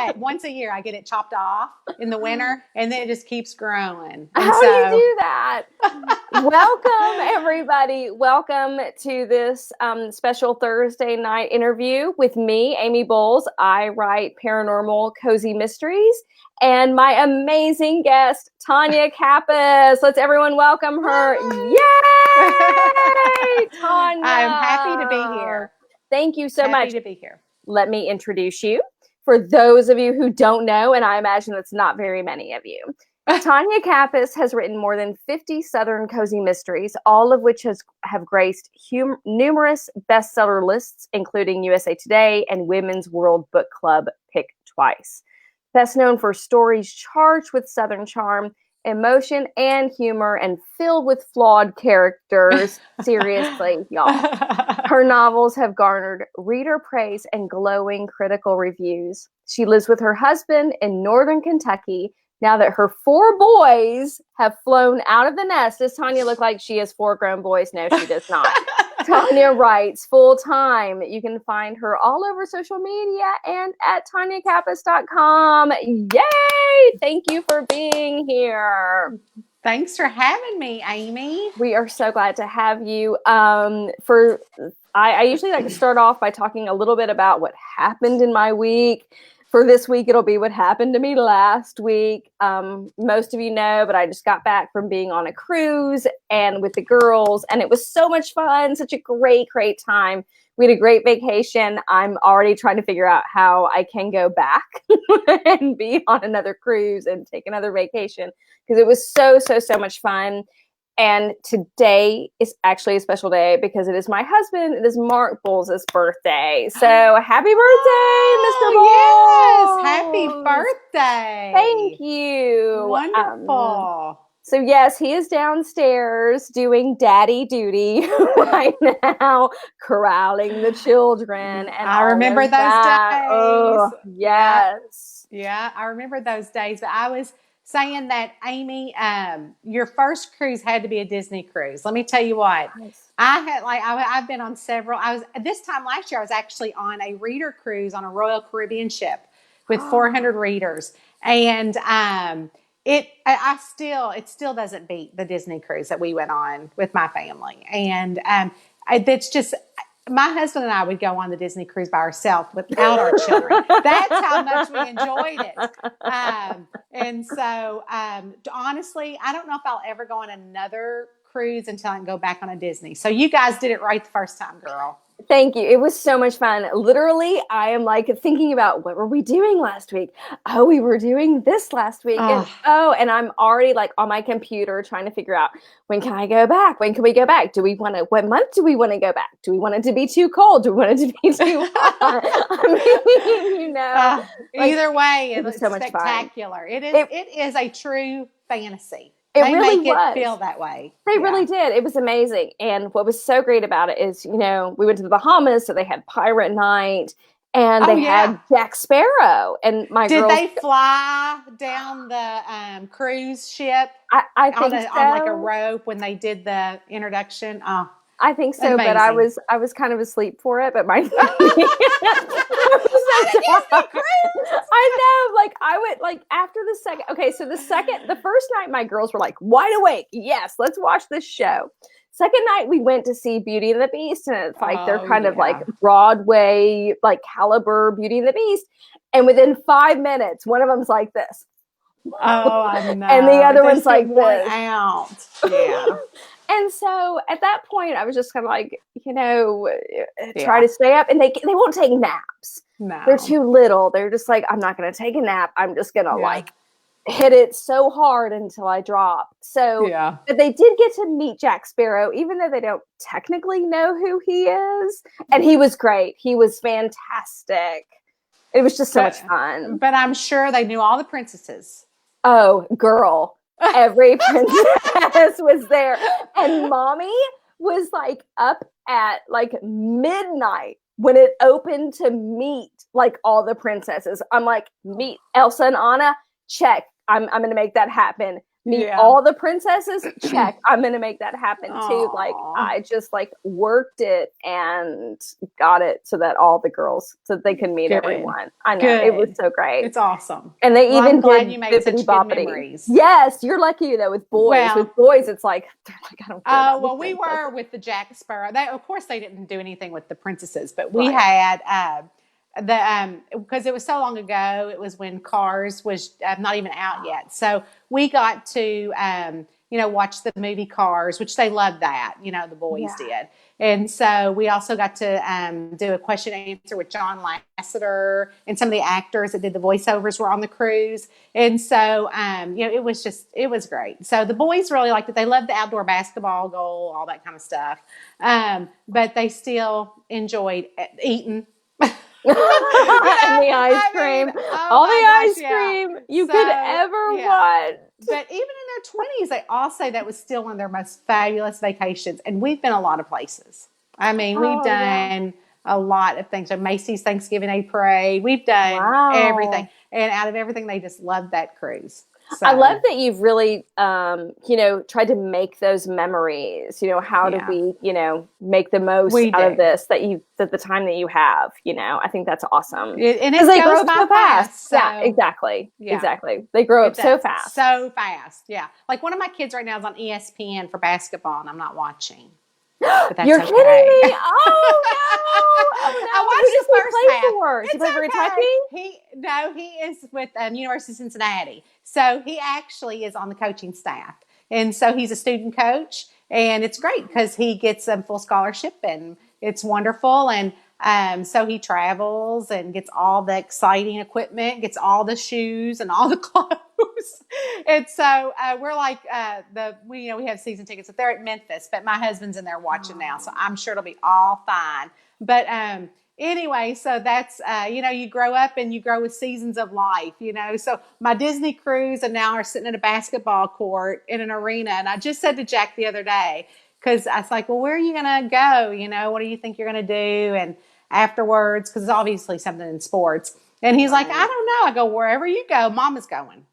back. Once a year, I get it chopped off in the winter, and then it just keeps growing. And How do you do that? Welcome, everybody. Welcome to this special Thursday night interview with me, Amy Bowles. I write paranormal cozy mysteries, and my amazing guest, Tonya Kappes. Let's everyone welcome her. Yay! Tonya! I'm happy to be here. Thank you so much. Happy to be here. Let me introduce you. For those of you who don't know, and I imagine it's not very many of you, Tonya Kappes has written more than 50 Southern cozy mysteries, all of which have graced numerous bestseller lists, including USA Today and Women's World Book Club Pick Twice. Best known for stories charged with Southern charm, emotion, and humor, and filled with flawed characters. Seriously, y'all. Her novels have garnered reader praise and glowing critical reviews. She lives with her husband in northern Kentucky now that her 4 boys have flown out of the nest. Does Tonya look like she has 4 grown boys? No, she does not. Tonya writes full time. You can find her all over social media and at TonyaKappes.com. Yay! Thank you for being here. Thanks for having me, Amy. We are so glad to have you. I usually like to start off by talking a little bit about what happened in my week. For this week, it'll be what happened to me last week. Most of you know, but I just got back from being on a cruise and with the girls, and it was so much fun, such a great, great time. We had a great vacation. I'm already trying to figure out how I can go back and be on another cruise and take another vacation because it was so, so, so much fun. And today is actually a special day because it is my husband. It is Mark Bowles' birthday. So happy birthday, Mr. Bowles. Yes, happy birthday. Thank you. Wonderful. So yes, he is downstairs doing daddy duty right now, corralling the children. And I remember those days. Oh, yes. Yeah, I remember those days. But I was saying that, Amy, your first cruise had to be a Disney cruise. Let me tell you what. Nice. I've been on several. This time last year I was actually on a reader cruise on a Royal Caribbean ship with 400 readers, and it still doesn't beat the Disney cruise that we went on with my family, and it's just. My husband and I would go on the Disney cruise by ourselves without our children. That's how much we enjoyed it. And so, honestly, I don't know if I'll ever go on another cruise until I can go back on a Disney. So you guys did it right the first time, girl. Thank you. It was so much fun. Literally, I am like thinking about what were we doing last week? Oh, we were doing this last week. And I'm already like on my computer trying to figure out when can I go back? When can we go back? What month do we want to go back? Do we want it to be too cold? Do we want it to be too hot? I mean, either way, it was so much spectacular. Fun. It is a true fantasy. They really make it feel that way. They really did. It was amazing. And what was so great about it is, we went to the Bahamas, so they had pirate night, and they had Jack Sparrow. And did they fly down the cruise ship? I think so. On like a rope when they did the introduction. Oh, I think so, amazing. But I was kind of asleep for it. But my I know, like I would like after the second. Okay, so the first night my girls were like wide awake. Yes, let's watch this show. Second night we went to see Beauty and the Beast, and it's like they're kind of like Broadway, like caliber Beauty and the Beast. And within 5 minutes, one of them's like this. Oh, I know. And the other one's like this. Out. Yeah. And so at that point, I was just kind of like, try to stay up. And they won't take naps. No. They're too little. They're just like, I'm not going to take a nap. I'm just going to like hit it so hard until I drop. So but they did get to meet Jack Sparrow, even though they don't technically know who he is. And he was great. He was fantastic. It was just so much fun. But I'm sure they knew all the princesses. Oh, girl. Every princess was there. And mommy was like up at like midnight when it opened to meet like all the princesses. I'm like, meet Elsa and Anna? Check. I'm going to make that happen. meet Yeah. all the princesses, check. I'm gonna make that happen too. Like Aw. I just like worked it and got it so that all the girls so they can meet Good. everyone. I know it was Good. so great. It's awesome. And they Well, I'm even glad did you made bippity such good boppity. memories. Yes, you're lucky though with boys. Well, With boys, it's like they're like, I don't care oh, about the well, we were princesses. with the Jack Sparrow. They, of course, they didn't do anything with the princesses, but we Right. had because it was so long ago. It was when Cars was not even out yet, so we got to watch the movie Cars, which they loved that. The boys Yeah. did, and so we also got to do a question and answer with John Lasseter, and some of the actors that did the voiceovers were on the cruise. And so, it was great. So the boys really liked it. They loved the outdoor basketball goal, all that kind of stuff. But they still enjoyed eating. And the ice cream. Oh All my the gosh, ice yeah. cream you could So, ever yeah. want. But even in their 20s, they all say that was still one of their most fabulous vacations. And we've been a lot of places. I mean, we've Oh yeah. done a lot of things. So Macy's Thanksgiving Day Parade. We've done everything. Wow. And out of everything, they just love that cruise. I love So, that you've really, tried to make those memories. How do yeah, we, make the most we out of do. this that the time that you have. I think that's awesome And because it they grow goes up by so fast. fast. Yeah, So, exactly, yeah, exactly. They grow up it so does fast. so fast. Yeah. Like one of my kids right now is on ESPN for basketball, and I'm not watching. But that's You're kidding okay. me! Oh no! Oh no! I Who watched does the he first play half. for? Does he It's play for okay. Kentucky? He is with University of Cincinnati. So he actually is on the coaching staff, and so he's a student coach, and it's great because he gets a full scholarship, and it's wonderful. And so he travels and gets all the exciting equipment, gets all the shoes and all the clothes. And so we're like we have season tickets. They're at Memphis, but my husband's in there watching now, so I'm sure it'll be all fine. But anyway, so that's you grow up and you grow with seasons of life. So my Disney cruise and now are sitting at a basketball court in an arena, and I just said to Jack the other day, because I was like, well, where are you going to go? What do you think you're going to do? And afterwards, because it's obviously something in sports. And he's like, I Right. don't know. I go, wherever you go, Mama's going.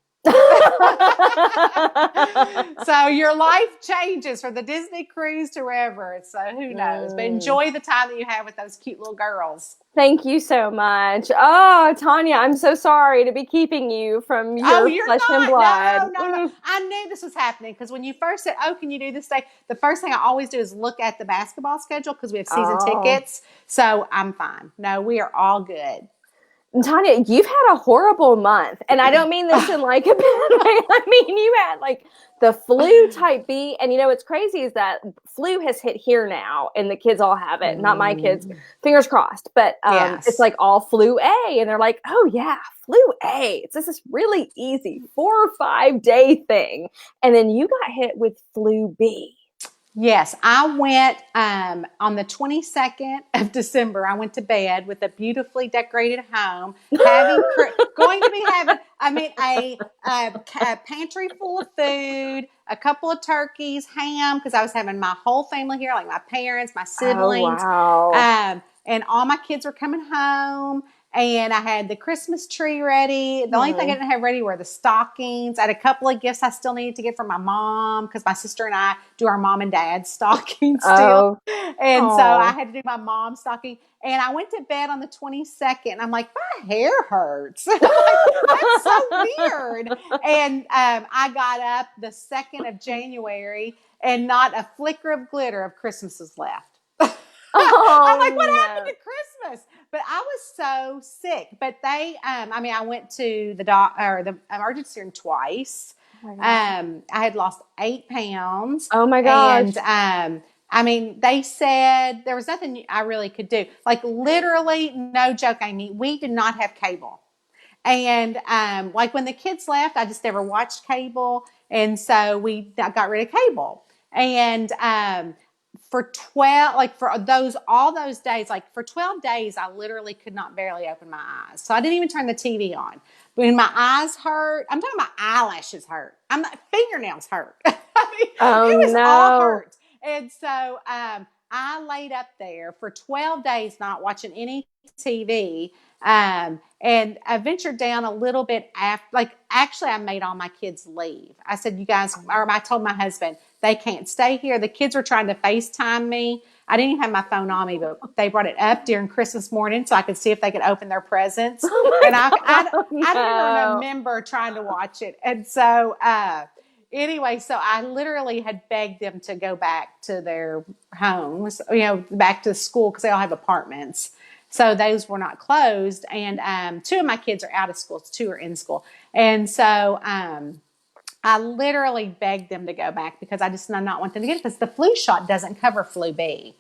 So your life changes from the Disney cruise to wherever. So who knows? But Mm. enjoy the time that you have with those cute little girls. Thank you so much. Oh, Tonya, I'm so sorry to be keeping you from Oh, your you're flesh and not. blood. No. I knew this was happening because when you first said, "Oh, can you do this day?" The first thing I always do is look at the basketball schedule because we have season Oh. tickets. So I'm fine. No, we are all good. And Tonya, you've had a horrible month. And I don't mean this in like a bad way. I mean, you had like the flu type B. And what's crazy is that flu has hit here now and the kids all have it. Not my kids, fingers crossed. But it's Yes. like all flu A. And they're like, oh yeah, flu A. It's just this really easy 4 or 5 day thing. And then you got hit with flu B. Yes, I went on the 22nd of December. I went to bed with a beautifully decorated home, going to be having, a pantry full of food, a couple of turkeys, ham, because I was having my whole family here, like my parents, my Oh, siblings, wow. and all my kids were coming home. And I had the Christmas tree ready. The only thing I Hmm. didn't have ready were the stockings. I had a couple of gifts I still needed to get for my mom because my sister and I do our mom and dad's stockings still. Oh, And so I oh. had to do my mom's stocking. And I went to bed on the 22nd. I'm like, my hair hurts. I'm like, that's so weird. And I got up the 2nd of January and not a flicker of glitter of Christmas was left. I'm like, what happened Oh, to Christmas? But I was so sick. But I went to the emergency room twice. no. Oh, my God. I had lost 8 pounds, Oh, my gosh. and they said there was nothing I really could do. Like literally, no joke, Amy. We did not have cable. And like when the kids left, I just never watched cable, and so we got rid of cable. And for 12, like for all those days, like for 12 days, I literally could not barely open my eyes. So I didn't even turn the TV on. When my eyes hurt, I'm talking about eyelashes hurt. I'm not, fingernails hurt. I mean, Oh, it was all no. hurt. And so I laid up there for 12 days not watching any TV. And I ventured down a little bit after, like, actually, I made all my kids leave. I said, you guys, or I told my husband, they can't stay here. The kids were trying to FaceTime me. I didn't even have my phone on me, but they brought it up during Christmas morning so I could see if they could open their presents. And I didn't even remember trying to watch it. And so, anyway, so I literally had begged them to go back to their homes, back to school, because they all have apartments. So those were not closed. And two of my kids are out of school. Two are in school. And so I literally begged them to go back because I just did not want them to get it, because the flu shot doesn't cover flu B.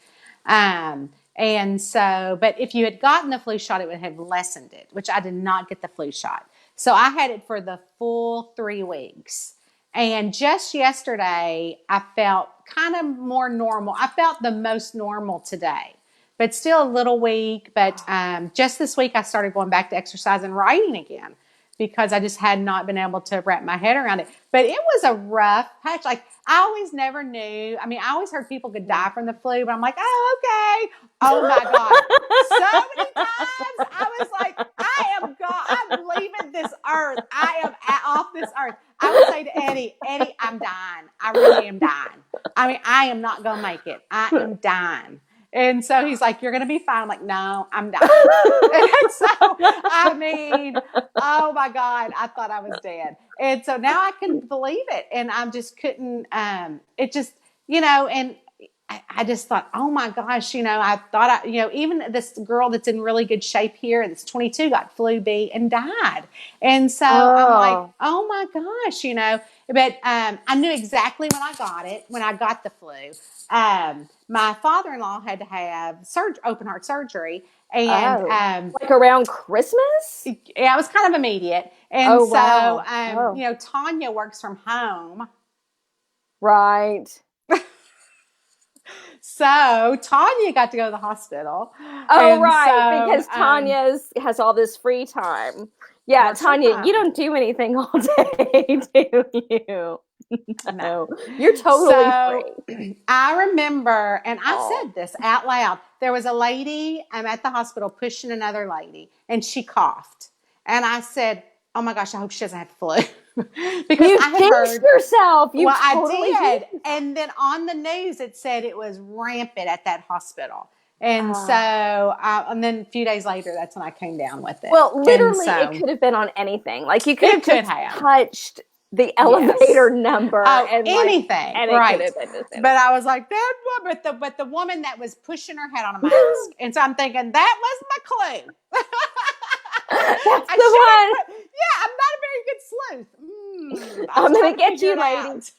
And so, but if you had gotten the flu shot, it would have lessened it, which I did not get the flu shot. So I had it for the full 3 weeks. And just yesterday, I felt kind of more normal. I felt the most normal today, but still a little weak. But just this week, I started going back to exercise and writing again, because I just had not been able to wrap my head around it. But it was a rough patch. Like, I always never knew. I mean, I always heard people could die from the flu, but I'm like, oh, okay. Oh my God. So many times I was like, I am gone. I'm leaving this earth. I am off this earth. I would say to Eddie, I'm dying. I really am dying. I mean, I am not going to make it. I am dying. And so he's like, you're going to be fine. I'm like, no, I'm dying. And so, I mean, oh my God, I thought I was dead. And so now I can believe it. And I just couldn't, it just, and I just thought, oh my gosh, I thought even this girl that's in really good shape here, that's 22, got flu B and died. And so I'm like, oh my gosh, but I knew exactly when I got it, when I got the flu. My father-in-law had to have open heart surgery. And like around Christmas? Yeah, it was kind of immediate. And Tonya works from home. Right. So Tonya got to go to the hospital. Oh, right, because Tonya has all this free time. Yeah, Tonya, you don't do anything all day, do you? No, you're totally free. I remember, and I said this out loud, there was a lady at the hospital pushing another lady, and she coughed. And I said, oh my gosh, I hope she doesn't have the flu. Because I had heard yourself. I did. And then on the news, it said it was rampant at that hospital. And so, and then a few days later, that's when I came down with it. Well, literally, it could have been on anything. Like, you could have touched the elevator number. And anything. And right. It could have been. But I was like, that woman, but the woman that was pushing her had on a mask. And so I'm thinking, that was my clue. That's the one. I'm not a very good sleuth. I'm going to get you, ladies.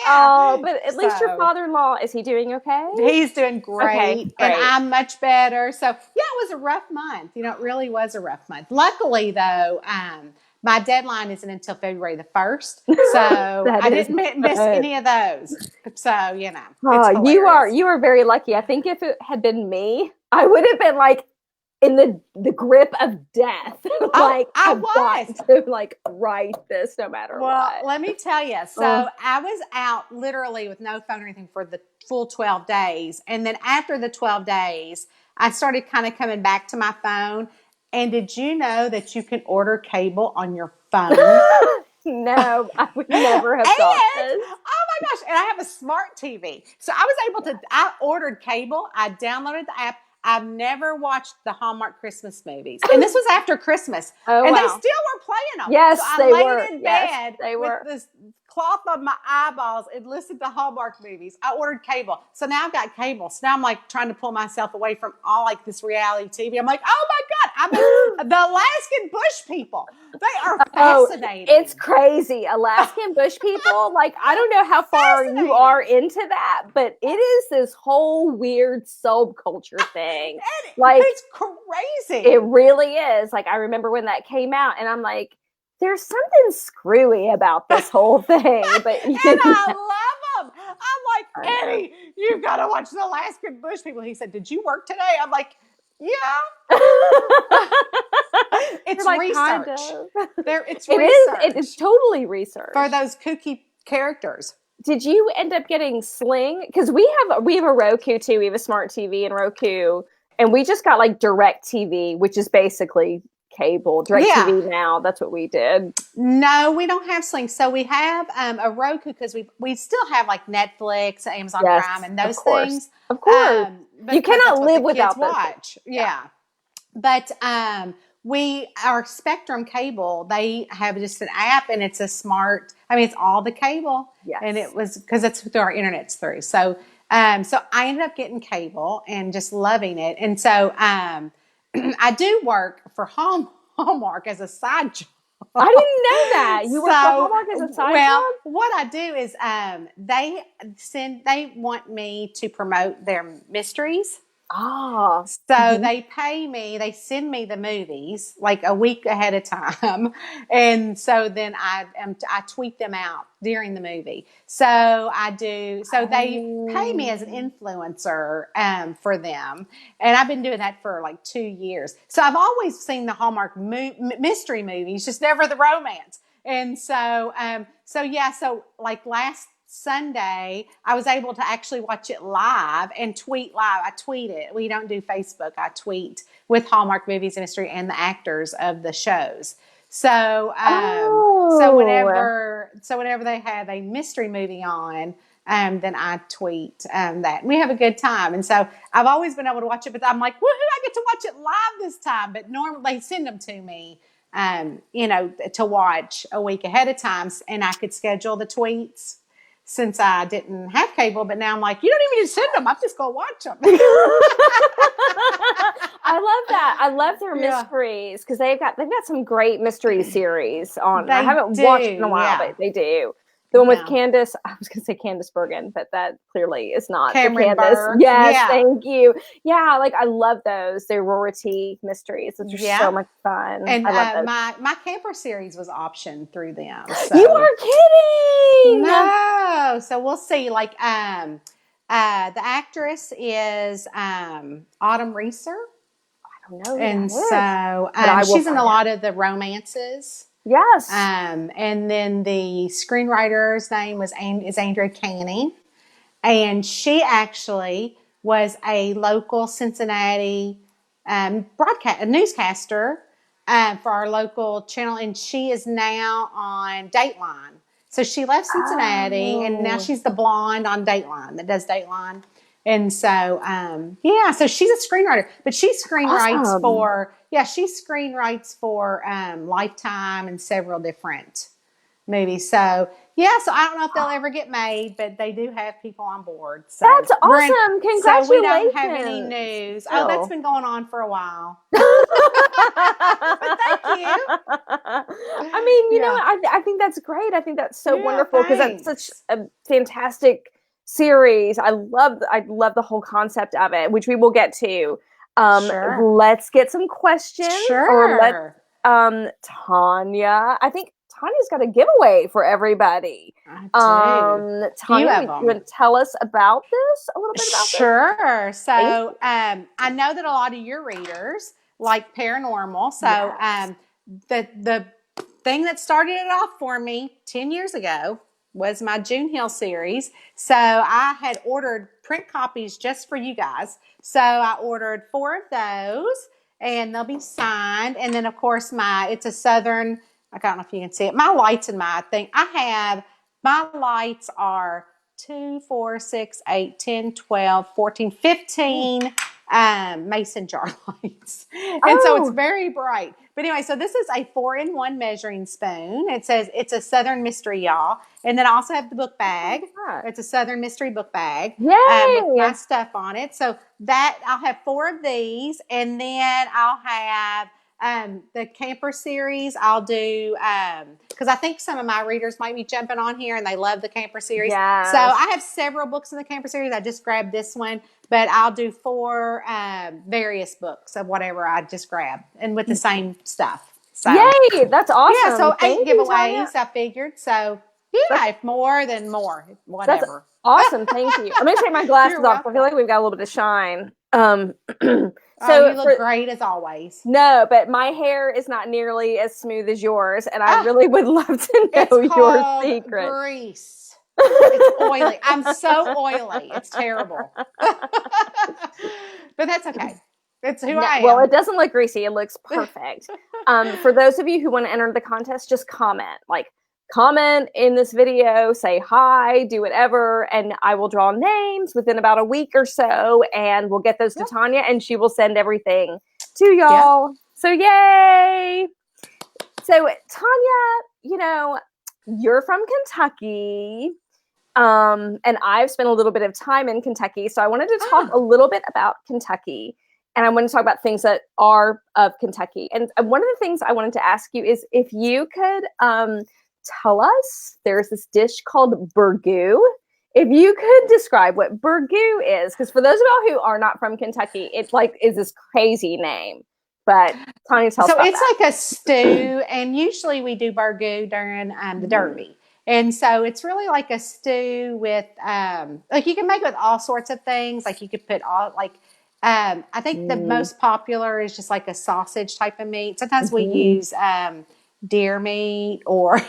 Oh, but at least your father-in-law, is he doing okay? He's doing great. And I'm much better. So, it was a rough month. It really was a rough month. Luckily, though, my deadline isn't until February the 1st. So I didn't miss any of those. So, you are very lucky. I think if it had been me, I would have been like, in the grip of death. Like, I was to write this no matter what. Well, let me tell you. So I was out literally with no phone or anything for the full 12 days. And then after the 12 days, I started kind of coming back to my phone. And did you know that you can order cable on your phone? No, I would never have thought this. Oh my gosh. And I have a smart TV. So I ordered cable. I downloaded the app. I've never watched the Hallmark Christmas movies. And this was after Christmas. Oh, and wow. they still were playing them. Yes, so they were. I laid in bed they were. with this cloth on my eyeballs and listened to Hallmark movies. I ordered cable. So now I've got cable. So now I'm like trying to pull myself away from all like this reality TV. I'm like, oh my God, I'm the Alaskan bush people. They are fascinating. It's crazy. Alaskan bush people. Like, I don't know how far you are into that, but it is this whole weird subculture thing. It's crazy. It really is. Like, I remember when that came out and I'm like, there's something screwy about this whole thing. But and I love them. I'm like, Eddie, you've got to watch the Alaskan bush people. He said, did you work today? I'm like, yeah. It's research. It's research. It is totally research. For those kooky characters. did you end up getting Sling? Because we have a Roku too. We have a smart TV and Roku, and we just got like Direct TV, which is basically cable. Direct Yeah. TV now. That's what we did. No, we don't have Sling. So we have a Roku because we still have like Netflix, Amazon Yes, Prime, and of those course, things. of course. You Because cannot that's what live the kids without those things. watch. Yeah. But our Spectrum cable, they have just an app, and it's a smart. I mean, it's all the cable, Yes. and it was because it's through our internet's through. So so I ended up getting cable and just loving it. And so I do work for Hallmark as a side job. I didn't know that. You work for Hallmark as a side job? What I do is they want me to promote their mysteries. Oh. So they pay me, they send me the movies like a week ahead of time. And so then I tweet them out during the movie. So they pay me as an influencer for them. And I've been doing that for like 2 years. So I've always seen the Hallmark mystery movies, just never the romance. And so like last Sunday, I was able to actually watch it live and tweet live. I tweet it. We don't do Facebook. I tweet with Hallmark Movies and Mystery and the actors of the shows. So, whenever they have a mystery movie on, then I tweet that. We have a good time. And so I've always been able to watch it, but I'm like, woohoo, I get to watch it live this time. But normally they send them to me, to watch a week ahead of time, and I could schedule the tweets since I didn't have cable. But now I'm like, you don't even need to send them. I'm just going to watch them. I love that. I love their mysteries because they've got some great mystery series on. I haven't watched in a while, but they do. The one with Candace, I was going to say Candace Bergen, but that clearly is not Cameron Candace. Burr. Yes, thank you. Yeah, like I love those. They're rarity mysteries. Those are so much fun. And I love those. my camper series was optioned through them. So. You are kidding! No. So we'll see. Like the actress is Autumn Reeser. I don't know. And so she's in a lot of the romances. Yes. And then the screenwriter's name is Andrea Canning. And she actually was a local Cincinnati newscaster for our local channel. And she is now on Dateline. So she left Cincinnati and now she's the blonde on Dateline that does Dateline. And so, so she's a screenwriter, but she screenwrites for Lifetime and several different movies. So, so I don't know if they'll ever get made, but they do have people on board. So that's awesome. Congratulations. So we don't have any news. Oh, that's been going on for a while. But thank you. I mean, you know, I think that's great. I think that's so wonderful because that's such a fantastic series. I love the whole concept of it, which we will get to. Let's get some questions. Sure. Or Tonya. I think Tanya's got a giveaway for everybody. I do. Tonya, you want to tell us about this? A little bit about this? Sure. So I know that a lot of your readers like paranormal. So the thing that started it off for me 10 years ago was my June Hill series. So I had ordered print copies just for you guys. So I ordered 4 of those and they'll be signed. And then of course it's a Southern, I don't know if you can see it. My lights in my thing, my lights are 2, 4, 6, 8, 10, 12, 14, 15 mason jar lights. And so it's very bright. But anyway, so this is a 4-in-1 measuring spoon. It says it's a Southern Mystery, y'all. And then I also have the book bag. It's a Southern Mystery book bag. Yay! With my stuff on it. So that I'll have 4 of these. And then I'll have the camper series. I'll do because I think some of my readers might be jumping on here and they love the camper series. Yes. So I have several books in the camper series. I just grabbed this one, but I'll do 4 various books of whatever I just grabbed and with the same stuff. So, yay! That's awesome. Yeah, so Thank 8 giveaways, I figured. So if more, then more. Whatever. That's awesome. Thank you. I'm going to take my glasses off. I feel like we've got a little bit of shine. So you look great as always. No, but my hair is not nearly as smooth as yours, and I really would love to know your secret. Grease. It's oily. I'm so oily. It's terrible. But that's okay. It's who No, I well, am. it doesn't look greasy. It looks perfect. For those of you who want to enter the contest, just comment. Like, comment in this video, say hi, do whatever, and I will draw names within about a week or so, and we'll get those to Yep. Tonya, and she will send everything to Yep. y'all. So, yay! So, Tonya, you're from Kentucky. And I've spent a little bit of time in Kentucky. So I wanted to talk a little bit about Kentucky. And I want to talk about things that are of Kentucky. And one of the things I wanted to ask you is if you could tell us, there's this dish called burgoo. If you could describe what burgoo is, because for those of y'all who are not from Kentucky, it's like is this crazy name. But Tonya, tell us about it's that. like a stew, and usually we do burgoo during the Derby. And so it's really like a stew with, like you can make it with all sorts of things. Like you could put all, like, I think the most popular is just like a sausage type of meat. Sometimes we use deer meat or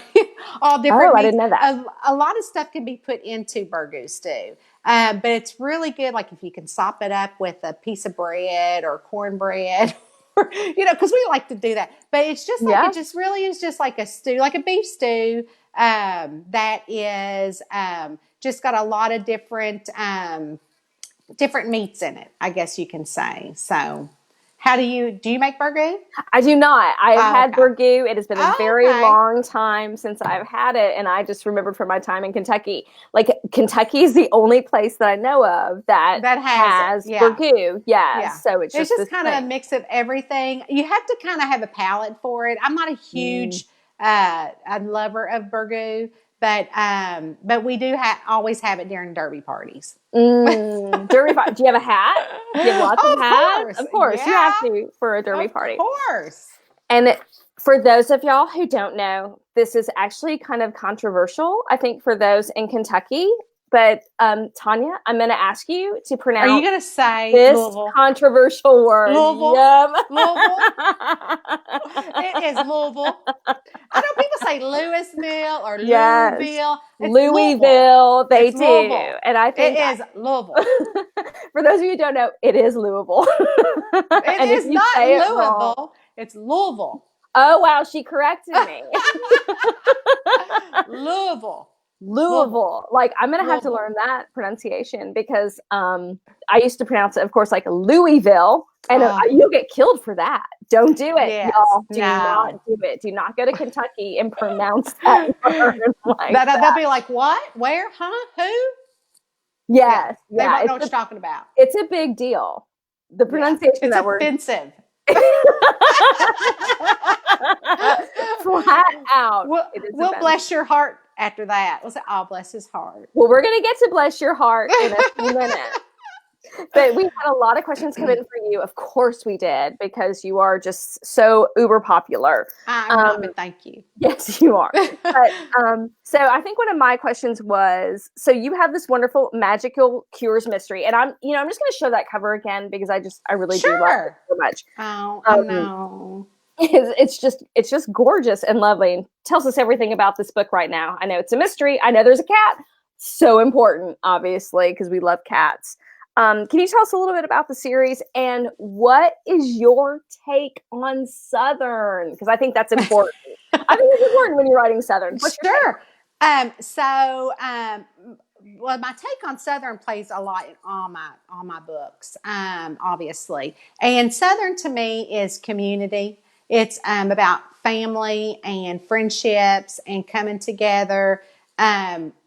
all different I meats. didn't know that. A lot of stuff can be put into burgoo stew. But it's really good. Like if you can sop it up with a piece of bread or cornbread, because we like to do that. But it's just like, it just really is just like a stew, like a beef stew. That is just got a lot of different meats in it, I guess you can say. So do you make burgoo? I do not. I've had burgoo. It has been a very long time since I've had it. And I just remembered from my time in Kentucky. Like, Kentucky is the only place that I know of that has burgoo. Yeah. So it's just kind of a mix of everything. You have to kind of have a palate for it. I'm not a huge a lover of burgoo, but we do always have it during Derby parties. Derby party. Do you have a hat? Do you have lots of hats? Of course, you have to for a Derby party. Of course. And for those of y'all who don't know, this is actually kind of controversial, I think, for those in Kentucky. But Tonya, I'm going to ask you to pronounce. Are you going to say this Louisville? Controversial word? Louisville. Yep. Louisville. It is Louisville. I know people say Louisville or Louisville. It's Louisville. They do, Louisville. and I think it is Louisville. For those of you who don't know, it is Louisville. It is not Louisville. It's Louisville. Oh wow, she corrected me. Louisville. Like, I'm going to have to learn that pronunciation because I used to pronounce it, of course, like Louisville. And you'll get killed for that. Don't do it, y'all. Do not do it. Do not go to Kentucky and pronounce that word like that. They'll be like, what? Where? Huh? Who? Yes. They won't know what you're talking about. It's a big deal. The pronunciation of that word. It's offensive. Flat out. We'll bless your heart after that. We'll say, oh, bless his heart. Well, we're going to get to bless your heart in a few minutes. But we had a lot of questions come in for you. Of course we did, because you are just so uber popular. I'm not, but thank you. Yes, you are. But so I think one of my questions was, so you have this wonderful magical cures mystery, and I'm just going to show that cover again because I really do love it so much. Oh, no. It's just gorgeous and lovely, and tells us everything about this book right now. I know it's a mystery. I know there's a cat. So important, obviously, because we love cats. Can you tell us a little bit about the series and what is your take on Southern? Because I think that's important. I think it's important when you're writing Southern. Sure. Well, my take on Southern plays a lot in all my books, obviously. And Southern to me is community. It's about family and friendships and coming together.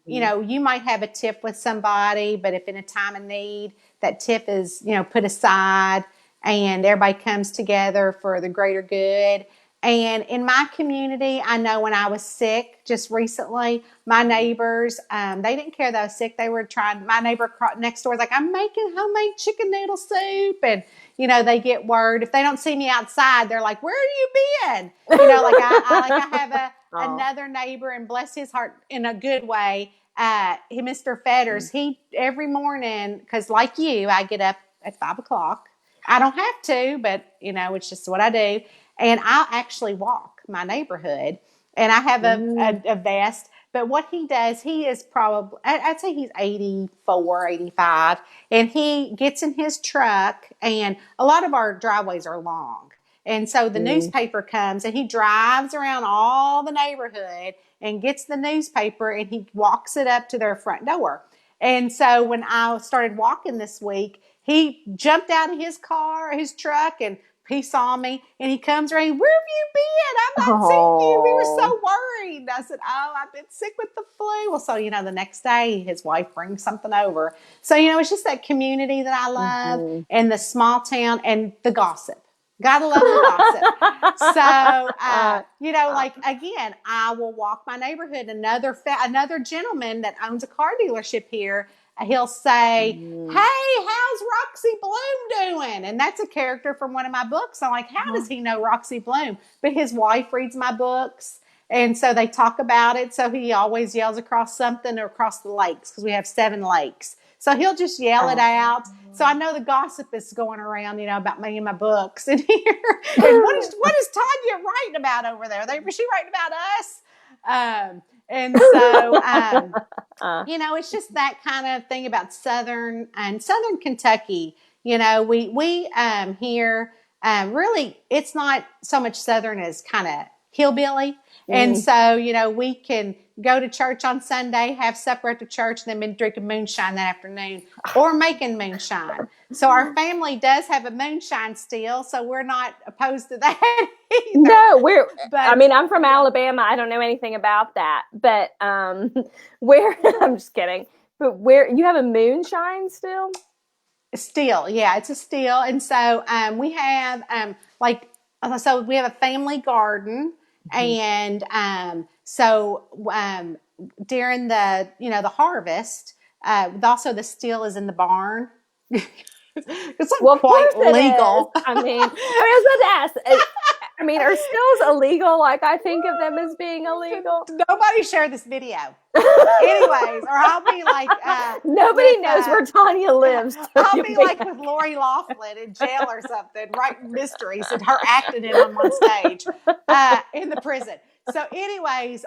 You might have a tiff with somebody, but if in a time of need, that tiff is, put aside and everybody comes together for the greater good. And in my community, I know when I was sick just recently, my neighbors, they didn't care that I was sick. They were trying, my neighbor next door was like, I'm making homemade chicken noodle soup. And, they get word. If they don't see me outside, they're like, where have you been? I have another neighbor, and bless his heart in a good way. Mr. Fetters, he every morning, because like you, I get up at 5:00. I don't have to, but it's just what I do. And I'll actually walk my neighborhood, and I have a vest But what he does, he is probably, I'd say he's 84, 85, and he gets in his truck, and a lot of our driveways are long. And so the newspaper comes, and he drives around all the neighborhood and gets the newspaper, and he walks it up to their front door. And so when I started walking this week, he jumped out of his car, his truck, and he saw me, and he comes around. Where have you been? I've not seen you. We were so worried. I said, oh, I've been sick with the flu. Well, so, the next day his wife brings something over. So, it's just that community that I love, and the small town, and the gossip. Gotta love the gossip. So, like, again, I will walk my neighborhood. Another gentleman that owns a car dealership here, he'll say, hey, how's Roxy Bloom doing? And that's a character from one of my books. I'm like, how does he know Roxy Bloom? But his wife reads my books. And so they talk about it. So he always yells across something or across the lakes, because we have 7 lakes. So he'll just yell it out. So I know the gossip is going around, about me and my books in here. And what is Tonya writing about over there? Was she writing about us? It's just that kind of thing about Southern Kentucky. We here, really, it's not so much Southern as kind of hillbilly. And so, we can go to church on Sunday, have supper at the church, and then been drinking moonshine that afternoon, or making moonshine. So our family does have a moonshine still, so we're not opposed to that either. No, I'm from Alabama. I don't know anything about that. But where, I'm just kidding. But where, you have a moonshine still? Still, yeah, it's a still. And so we have so we have a family garden. And so during the the harvest, also the still is in the barn. It's quite legal. I was about to ask. Are stills illegal? Like, I think of them as being illegal. Nobody share this video. Anyways, or I'll be like, nobody knows where Tonya lives. I'll be like with Lori Loughlin in jail or something, writing mysteries, and her acting in them on stage in the prison. So anyways,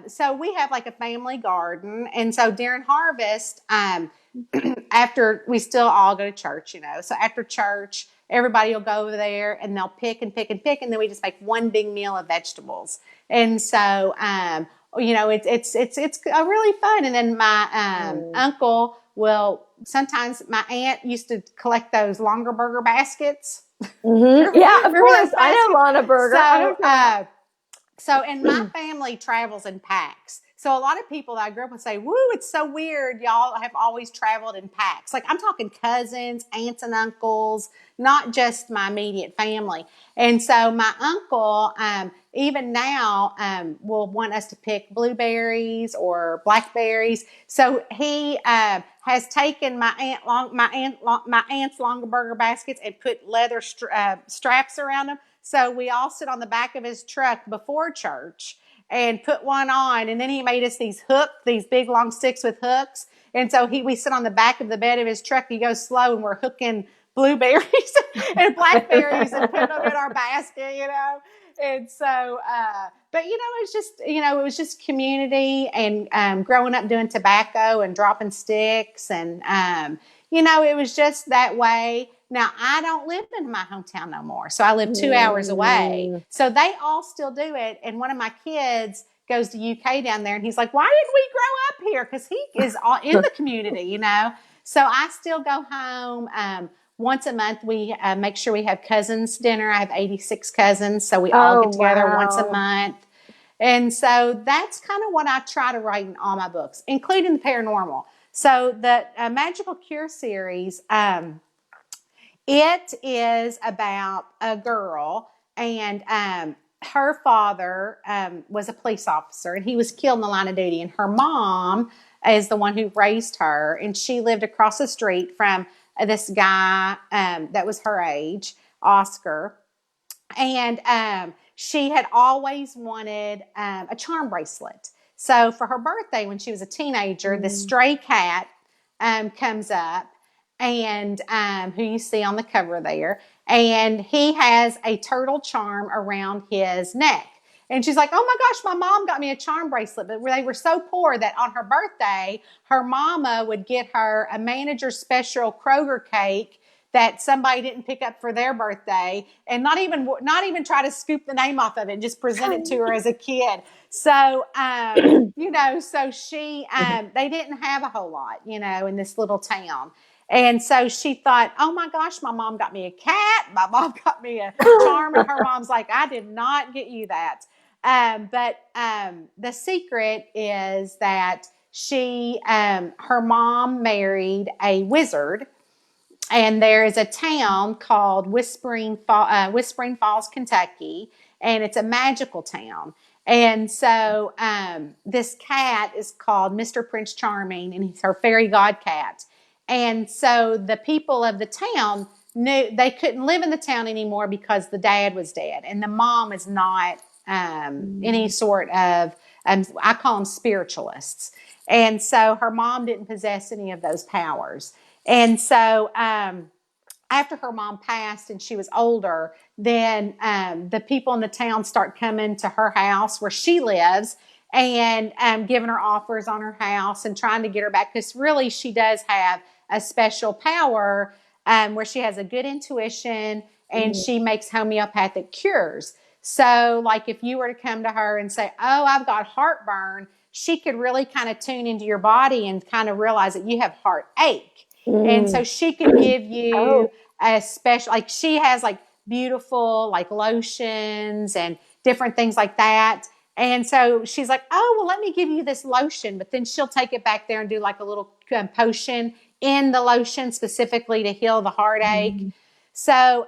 so we have like a family garden. And so during harvest, after we still all go to church, so after church, everybody will go over there and they'll pick and pick and pick. And then we just make one big meal of vegetables. And so, it's really fun. And then my uncle will, sometimes my aunt used to collect those longer burger baskets. Yeah, of course. I know Lana Burger. And my family travels in packs. So a lot of people that I grew up with say, woo, it's so weird. Y'all have always traveled in packs. Like, I'm talking cousins, aunts and uncles, not just my immediate family. And so my uncle, even now, will want us to pick blueberries or blackberries. So he has taken my aunt's longer burger baskets and put leather straps around them. So we all sit on the back of his truck before church and put one on. And then he made us these big long sticks with hooks. And so we sit on the back of the bed of his truck. He goes slow, and we're hooking blueberries and blackberries and putting them in our basket, And so, but it's just, it was just community, and growing up doing tobacco and dropping sticks. And, it was just that way. Now, I don't live in my hometown no more. So I live 2 hours away. So they all still do it. And one of my kids goes to UK down there, and he's like, why didn't we grow up here? Because he is all in the community, So I still go home. Once a month, we make sure we have cousins dinner. I have 86 cousins. So we all get together once a month. And so that's kind of what I try to write in all my books, including the paranormal. So the Magical Cure series, it is about a girl, and her father was a police officer, and he was killed in the line of duty. And her mom is the one who raised her, and she lived across the street from this guy that was her age, Oscar. And she had always wanted a charm bracelet. So for her birthday, when she was a teenager, the stray cat comes up, and who you see on the cover there. And he has a turtle charm around his neck. And she's like, oh my gosh, my mom got me a charm bracelet. But they were so poor that on her birthday, her mama would get her a manager special Kroger cake that somebody didn't pick up for their birthday, and not even try to scoop the name off of it, just present it to her as a kid. So so she they didn't have a whole lot, in this little town. And so she thought, oh my gosh, my mom got me a cat. My mom got me a charm. And her mom's like, I did not get you that. But the secret is that her mom married a wizard. And there is a town called Whispering Falls, Kentucky, and it's a magical town. And so this cat is called Mr. Prince Charming, and he's her fairy god cat. And so the people of the town knew they couldn't live in the town anymore because the dad was dead, and the mom is not any sort of, I call them spiritualists. And so her mom didn't possess any of those powers. And so after her mom passed and she was older, then the people in the town start coming to her house where she lives and giving her offers on her house and trying to get her back, because really she does have a special power where she has a good intuition and she makes homeopathic cures. So like if you were to come to her and say, oh, I've got heartburn, she could really kind of tune into your body and kind of realize that you have heartache. And so she could give you a special, like she has like beautiful like lotions and different things like that. And so she's like, oh, well, let me give you this lotion. But then she'll take it back there and do like a little potion in the lotion specifically to heal the heartache. So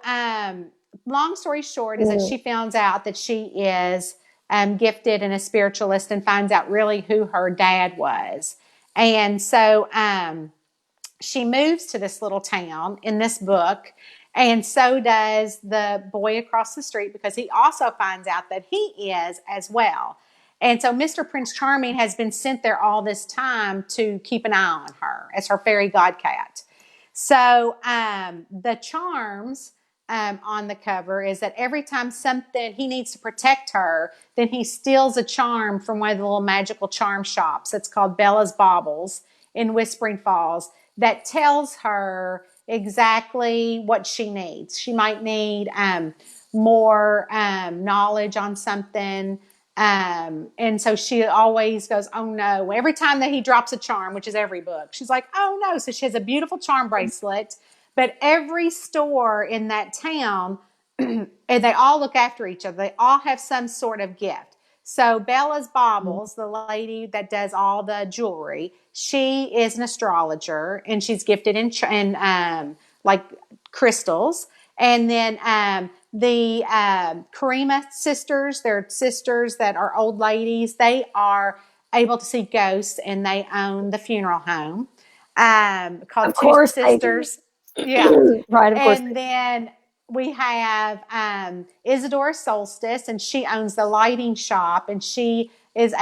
long story short is that she finds out that she is gifted and a spiritualist, and finds out really who her dad was. And so she moves to this little town in this book, and so does the boy across the street, because he also finds out that he is as well. And so Mr. Prince Charming has been sent there all this time to keep an eye on her as her fairy godcat. So the charms on the cover is that every time something he needs to protect her, then he steals a charm from one of the little magical charm shops that's called Bella's Baubles in Whispering Falls, that tells her exactly what she needs. She might need more knowledge on something. And so she always goes, oh no. Every time that he drops a charm, which is every book, she's like, oh no. So she has a beautiful charm bracelet, but every store in that town, and they all look after each other. They all have some sort of gift. So Bella's Baubles, the lady that does all the jewelry, she is an astrologer, and she's gifted in like crystals. And then the Karima sisters, they're sisters that are old ladies. They are able to see ghosts, and they own the funeral home called Two Sisters. Yeah. Right, of course. And then we have Isadora Solstice, and she owns the lighting shop, and she has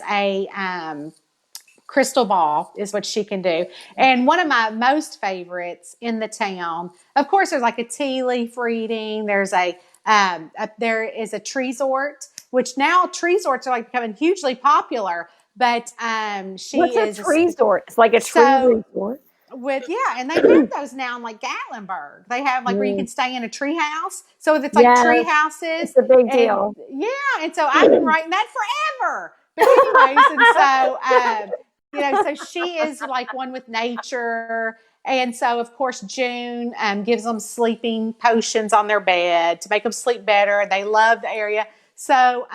a crystal ball is what she can do. And one of my most favorites in the town, of course, there's like a tea leaf reading. There's there is a treesort, which now treesorts are like becoming hugely popular. But What's a treesort? It's like a tree resort. And they have those now in like Gatlinburg. They have like where you can stay in a tree house. So it's like tree houses. It's a big deal. Yeah. And so I've been writing that forever. But anyways, and so, so she is like one with nature. And so, of course, June gives them sleeping potions on their bed to make them sleep better. They love the area. So,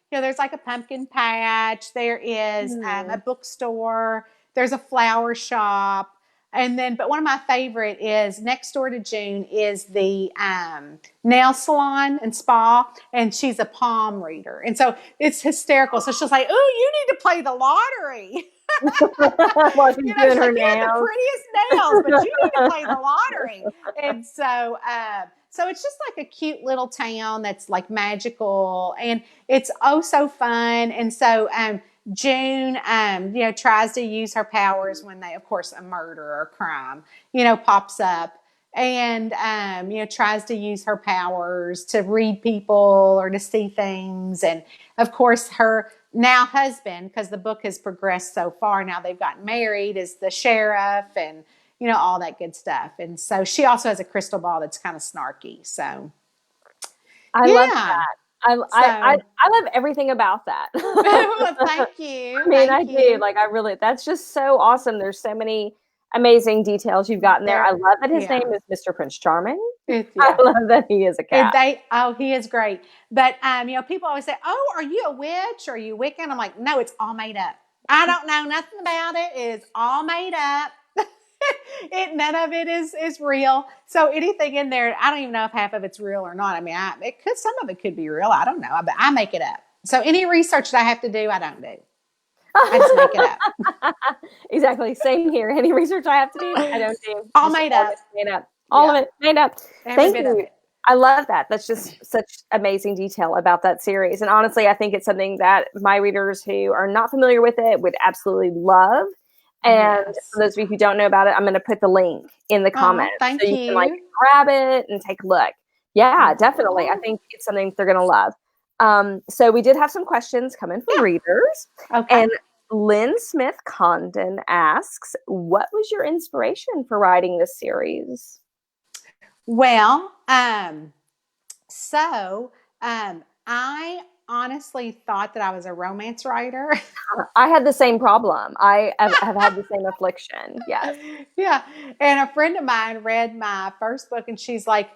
there's like a pumpkin patch. There is a bookstore. There's a flower shop. And then, but one of my favorite is next door to June is the nail salon and spa, and she's a palm reader. And so it's hysterical. So she'll say, "Oh, you need to play the lottery." While she's doing her nails. The prettiest nails, but you need to play the lottery. And so, so it's just like a cute little town that's like magical, and it's oh so fun. And so, June, tries to use her powers when a murder or crime, pops up. and tries to use her powers to read people or to see things. And of course, her now husband, because the book has progressed so far, now they've gotten married, is the sheriff, and all that good stuff. And so she also has a crystal ball that's kind of snarky. So I love yeah. that. I love everything about that. Well, thank you. I mean, Thank I you. do. Like, that's just so awesome. There's so many amazing details you've gotten there. I love that his name is Mr. Prince Charming. I love that he is a cat. He is great. But people always say, "Oh, are you a witch? Or are you Wiccan?" I'm like, no, it's all made up. I don't know nothing about it. It's all made up. None of it is real. So anything in there, I don't even know if half of it's real or not. I mean, some of it could be real. I don't know, but I make it up. So any research that I have to do, I don't do. I just make it up. Exactly. Same here. Any research I have to do, I don't do. All made up. Made up. All of it made up. Thank you. I love that. That's just such amazing detail about that series. And honestly, I think it's something that my readers who are not familiar with it would absolutely love. And for those of you who don't know about it, I'm going to put the link in the comments. Thank so you can grab it and take a look. Yeah, definitely. I think it's something they're going to love. So we did have some questions come in from readers. Okay. And Lynn Smith Condon asks, what was your inspiration for writing this series? Well, I honestly thought that I was a romance writer. I had the same problem. I have had the same affliction. Yes. Yeah. And a friend of mine read my first book and she's like,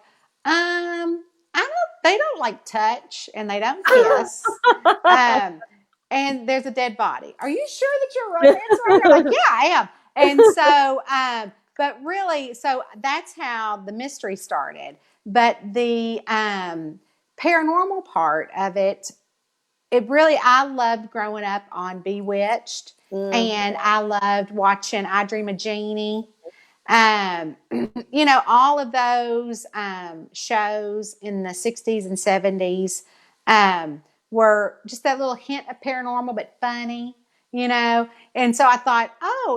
they don't like touch and they don't kiss. And there's a dead body. Are you sure that you're a romance writer? I'm like, yeah, I am. And so, but really, so that's how the mystery started. But the paranormal part of it really, I loved growing up on Bewitched, and I loved watching I Dream of Jeannie. All of those shows in the 60s and 70s were just that little hint of paranormal, but funny, And so I thought,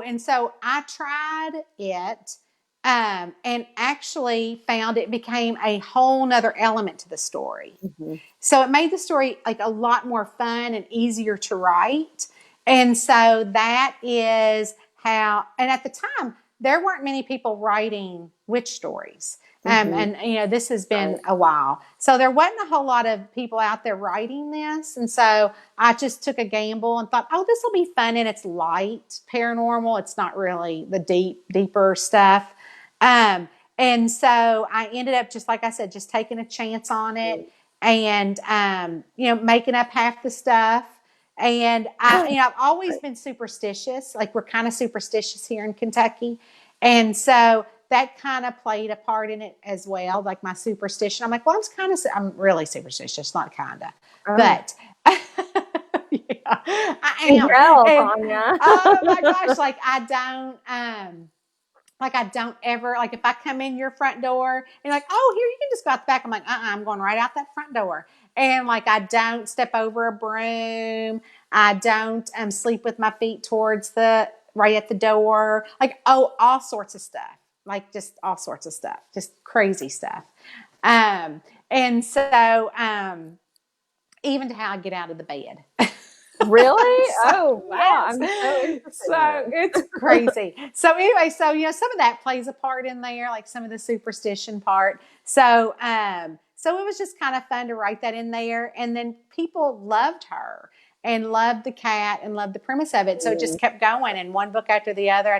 and so I tried it and actually found it became a whole nother element to the story. Mm-hmm. So it made the story like a lot more fun and easier to write. And so that is how, and at the time, there weren't many people writing witch stories. And this has been a while. So there wasn't a whole lot of people out there writing this. And so I just took a gamble and thought, this will be fun. And it's light paranormal. It's not really the deeper stuff. And so I ended up, just like I said, just taking a chance on it and, making up half the stuff. And I've always been superstitious. Like, we're kind of superstitious here in Kentucky. And so that kind of played a part in it as well. Like, my superstition. I'm like, well, I'm really superstitious, not kind of, but yeah, I am. Tonya. Oh my gosh. Like, I don't ever, like, if I come in your front door and you're like, oh, here, you can just go out the back. I'm like, I'm going right out that front door. And like, I don't step over a broom. I don't sleep with my feet towards right at the door. Like, all sorts of stuff. Like, just all sorts of stuff. Just crazy stuff. And so, even to how I get out of the bed. Really? Oh, wow. I'm so interested. So it's crazy. So anyway, some of that plays a part in there, like some of the superstition part. So, so it was just kind of fun to write that in there. And then people loved her and loved the cat and loved the premise of it. So it just kept going, and one book after the other.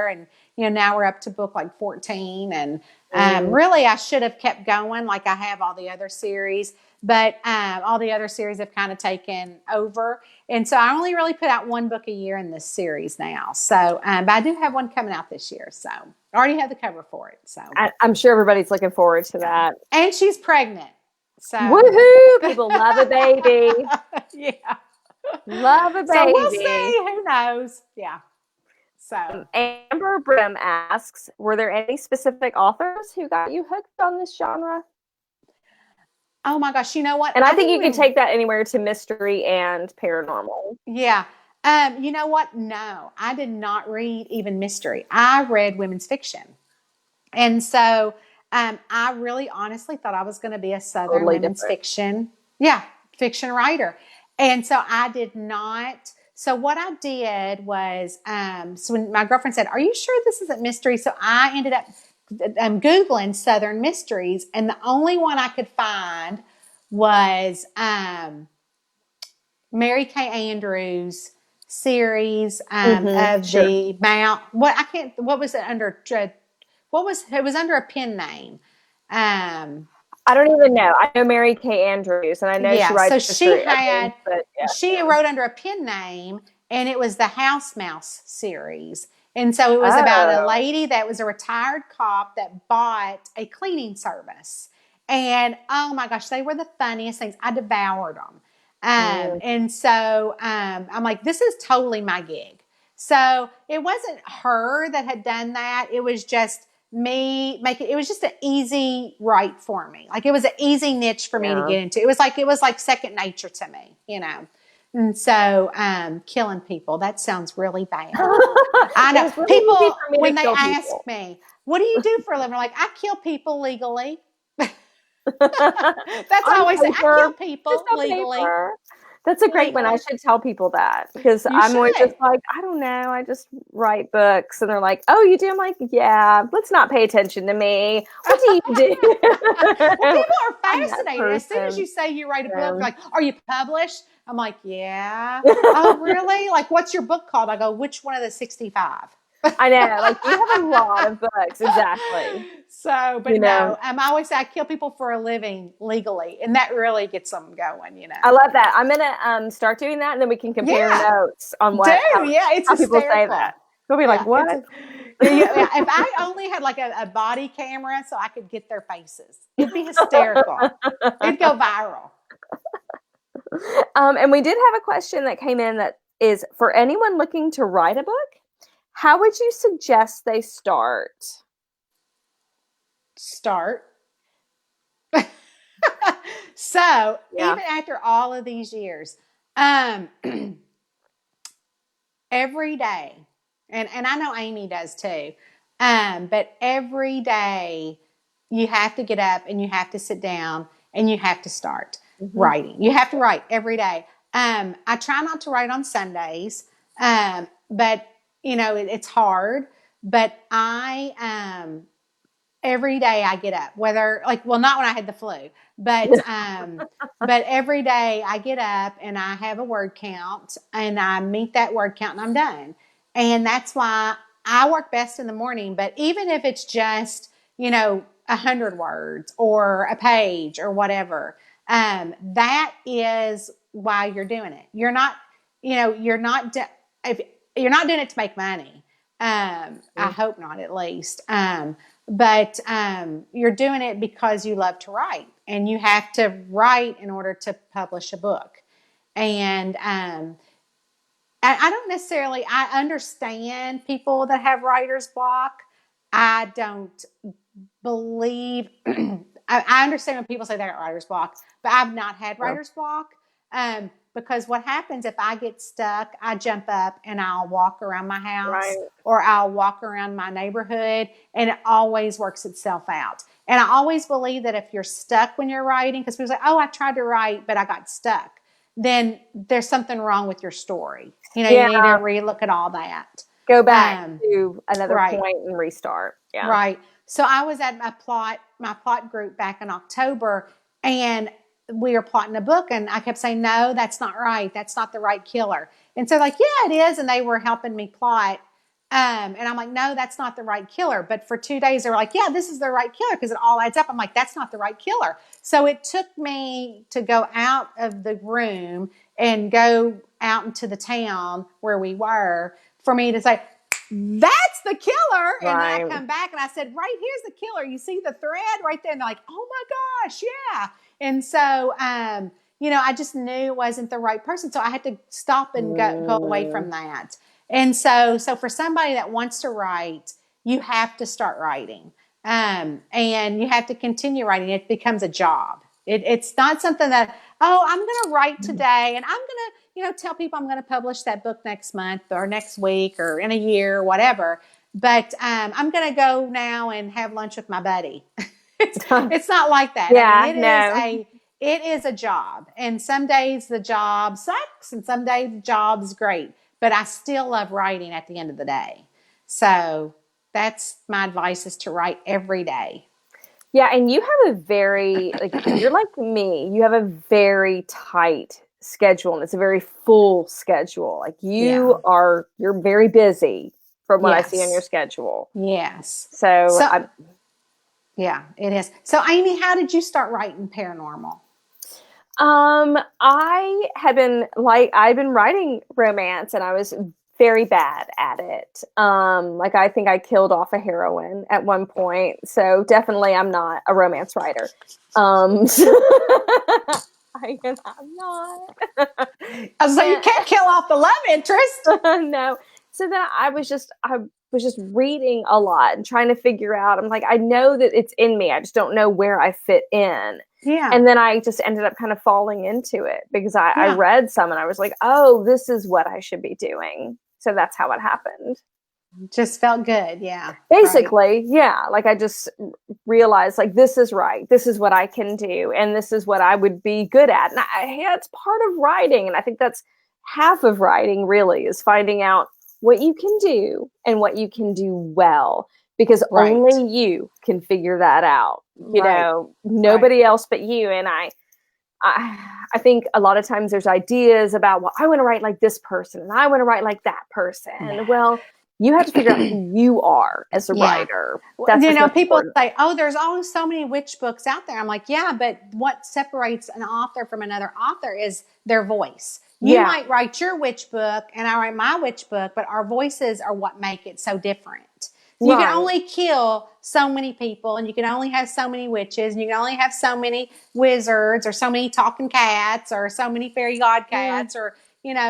And, now we're up to book like 14. And really, I should have kept going like I have all the other series. But all the other series have kind of taken over. And so I only really put out one book a year in this series now. So, but I do have one coming out this year. So I already have the cover for it. So I'm sure everybody's looking forward to that. And she's pregnant. So woohoo! People love a baby. Yeah. Love a baby. So we'll see. Who knows? Yeah. So Amber Brim asks, were there any specific authors who got you hooked on this genre? Oh my gosh, you know what? And I think you can take that anywhere to mystery and paranormal. Yeah. You know what? No, I did not read even mystery. I read women's fiction. And so I really honestly thought I was going to be a Southern Totally women's different. fiction writer. And so I did not. So what I did was, so when my girlfriend said, "Are you sure this isn't mystery?" So I ended up Googling Southern mysteries, and the only one I could find was Mary Kay Andrews series of Sure. the Mount. What I can't. What was it under? What was it? Was under a pen name. Um, I don't even know. I know Mary Kay Andrews, and I know she yeah. writes So mystery. I mean, but she yeah. wrote under a pen name, and it was the House Mouse series. And so it was about a Oh. lady that was a retired cop that bought a cleaning service. And oh my gosh, they were the funniest things. I devoured them. Mm. And so I'm like, this is totally my gig. So it wasn't her that had done that. It was just me making it was just an easy write for me. Like it was an easy niche for me to Yeah. get into. It was like second nature to me, you know. And so killing people, that sounds really bad. I It know. was really easy People for me to when they kill ask people. me, what do you do for a living? They're like, I kill people legally. That's all I On always say. I kill paper, just people on legally. paper. That's a great one. I Legally. should tell people that because You I'm always just should. like, I don't know. I just write books, and they're like, "Oh, you do?" I'm like, "Yeah." Let's not pay attention to me. What do you do? Well, people are I'm that fascinated. As soon as you person. say you write a book, Um, like, are you published? I'm like, yeah. Oh, really? Like, what's your book called? I go, which one of the 65? I know, like you have a lot of books, exactly. So, You but know, no, I always say I kill people for a living legally, and that really gets them going, you I know. love that. I'm gonna start doing that, and then we can compare Yeah, notes on do. what Yeah, it's how people say that. hysterical. They'll be like, Yeah, "What?" yeah. If I only had like a body camera so I could get their faces, it'd be hysterical. It'd go viral. And we did have a question that came in that is for anyone looking to write a book, how would you suggest they start? Start. So Yeah. even after all of these years, um, every day, and I know Amy does too, but every day you have to get up and you have to sit down and you have to start Mm-hmm. writing. You have to write every day. I try not to write on Sundays, but it's hard. But every day I get up, whether like, well, not when I had the flu, but every day I get up and I have a word count and I meet that word count and I'm done. And that's why I work best in the morning. But even if it's just, 100 words or a page or whatever, that is why you're doing it. If you're not doing it to make money. I hope not, at least. But you're doing it because you love to write, and you have to write in order to publish a book. And I don't necessarily. I understand people that have writer's block. I don't believe. I understand when people say they got writer's block, but I've not had Yeah. writer's block. Because what happens if I get stuck, I jump up and I'll walk around my Right. house or I'll walk around my neighborhood, and it always works itself out. And I always believe that if you're stuck when you're writing, because people say, "Oh, I tried to write, but I got stuck," then there's something wrong with your story. You Yeah. need to relook at all that. Go back Um, to another right. point and restart. Yeah. Right. So I was at my plot group back in October, and we were plotting a book, and I kept saying, "No, that's not right. That's not the right killer." And so like, "Yeah, it is." And they were helping me plot. And I'm like, "No, that's not the right killer." But for 2 days, they were like, "Yeah, this is the right killer," because it all adds up. I'm like, "That's not the right killer." So it took me to go out of the room and go out into the town where we were for me to say, "That's the killer." And then I Right. come back and I said, "Right here's the killer. You see the thread right there?" And they're like, "Oh my gosh, yeah." And so, I just knew it wasn't the right person. So I had to stop and go away Mm. from that. And so for somebody that wants to write, you have to start writing. And you have to continue writing. It becomes a job. It's not something that, "Oh, I'm going to write today and I'm going to, tell people I'm going to publish that book next month or next week or in a year or whatever." but I'm going to go now and have lunch with my buddy. It's not like that. I Yeah, mean, no. it is a job, and some days the job sucks and some days the job's great, but I still love writing at the end of the day. So that's my advice, is to write every day. Yeah, and you have a very, like, you're like me. You have a very tight schedule, and it's a very full schedule. Like, Yeah. you're very busy from what I see on your Yes. schedule. Yes. So So I'm, yeah, it is. So Amy, how did you start writing paranormal? I've been writing romance, and I was very bad at it. Like, I think I killed off a heroine at one point. So definitely I'm not a romance writer. So I'm not. So you can't kill off the love interest. No. So then I was just reading a lot and trying to figure out. I'm like, I know that it's in me. I just don't know where I fit in. Yeah. And then I just ended up kind of falling into it because I Yeah. read some and I was like, oh, this is what I should be doing. So that's how it happened. Just felt good. Yeah. Basically, right. Yeah. Like, I just realized, like, this is right. This is what I can do. And this is what I would be good at. And yeah, it's part of writing. And I think that's half of writing, really, is finding out what you can do and what you can do well, because Right. only you can figure that out. You Right. know, nobody else but you. And I think a lot of times there's ideas about, well, I want to write like this person and I want to write like that person. No. Well, you have to figure out who you are as a Yeah. writer. That's what's most People important. say, oh, there's always so many witch books out there. I'm like, yeah, but what separates an author from another author is their voice. You might write your witch book and I write my witch book, but our voices are what make it so different. You can only kill so many people, and you can only have so many witches, and you can only have so many wizards, or so many talking cats, or so many fairy god cats, or,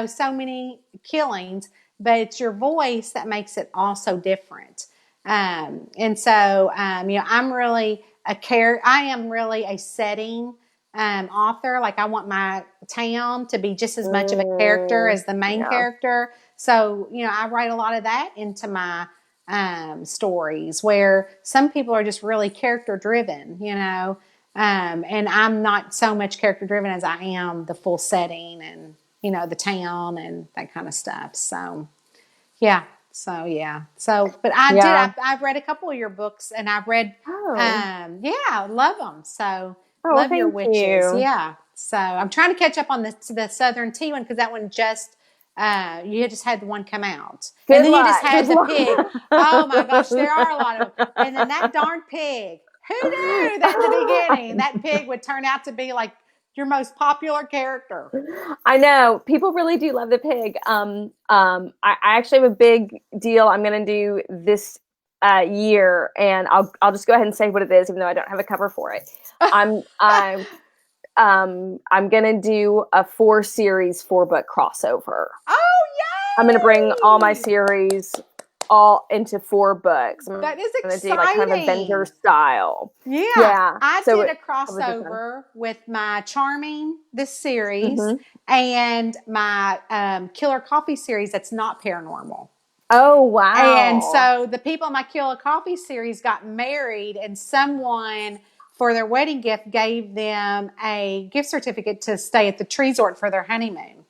so many killings. But it's your voice that makes it all so different. And so, I'm really I am really a setting author. Like, I want my town to be just as much of a character as the main character. So, I write a lot of that into my stories, where some people are just really character driven, and I'm not so much character driven as I am the full setting and, the town and that kind of stuff. So, yeah. But I've read a couple of your books, and I've read, I love them. So, love your Thank witches. you. Yeah. So I'm trying to catch up on the Southern Tea one, because that one just, you just had the one come out. And then you just had the pig. Oh my gosh, there are a lot of them. And then that darn pig. Who knew that in the beginning that pig would turn out to be like your most popular character? I know people really do love the pig. I actually have a big deal I'm going to do this year, and I'll just go ahead and say what it is, even though I don't have a cover for it. I'm going to do a 4-series 4-book crossover. Oh, yay! I'm going to bring all my series all into 4 books. That is exciting. Do like kind of Avenger style. Yeah. I did a crossover with my Charming, this series, and my Killer Coffee series that's not paranormal. Oh, wow. And so the people in my Killer Coffee series got married, and someone, for their wedding gift, gave them a gift certificate to stay at the Treesort for their honeymoon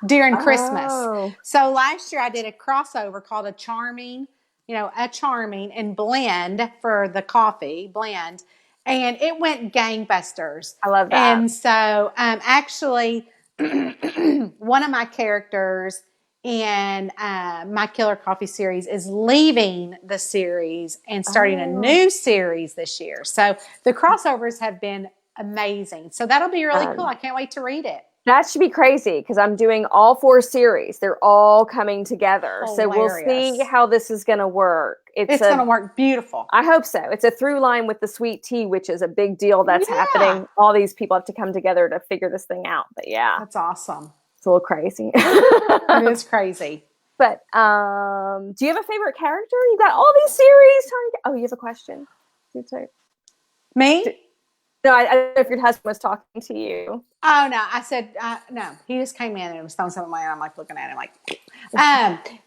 during Christmas. So last year I did a crossover called a Charming and Blend for the coffee blend, and it went gangbusters. I love that. And so actually one of my characters in my Killer Coffee series is leaving the series and starting a new series this year. So the crossovers have been amazing. So that'll be really cool. I can't wait to read it. That should be crazy, because I'm doing all 4 series. They're all coming together. Hilarious. So we'll see how this is going to work. It's going to work beautiful. I hope so. It's a through line with the sweet tea, which is a big deal that's happening. All these people have to come together to figure this thing out. But yeah. That's awesome. It's a little crazy. It is crazy. But do you have a favorite character? You got all these series. Oh, you have a question? Me? No, I don't know if your husband was talking to you. Oh, no. I said, no. He just came in and was throwing something away, and I'm like looking at him like,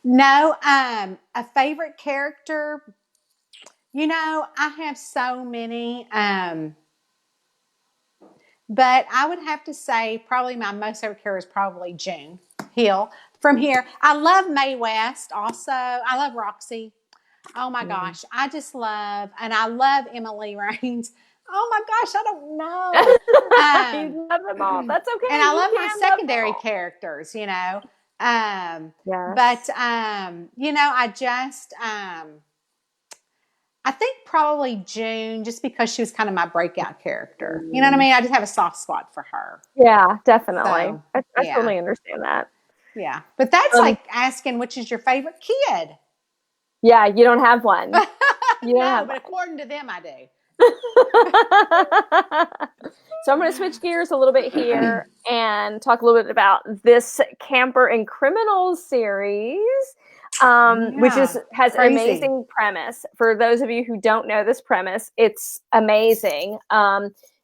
No, a favorite character. I have so many. But I would have to say probably my most favorite character is probably June Hill. From here, I love Mae West also. I love Roxy. Oh my gosh. I just love, and I love Emily Rains. Oh my gosh, I don't know. You love them all. That's And okay. I You love my can love them secondary all. characters, Yes. But I just I think probably June, just because she was kind of my breakout character. You know what I mean? I just have a soft spot for her. Yeah, definitely. So I yeah. totally understand that. Yeah. But that's Um, like asking which is your favorite kid. yeah, you don't have one. You don't No, have but according to them, I do. So I'm going to switch gears a little bit here and talk a little bit about this Camper and Criminals series, which Yeah. has an Crazy. amazing premise. For those of you who don't know this premise, it's amazing.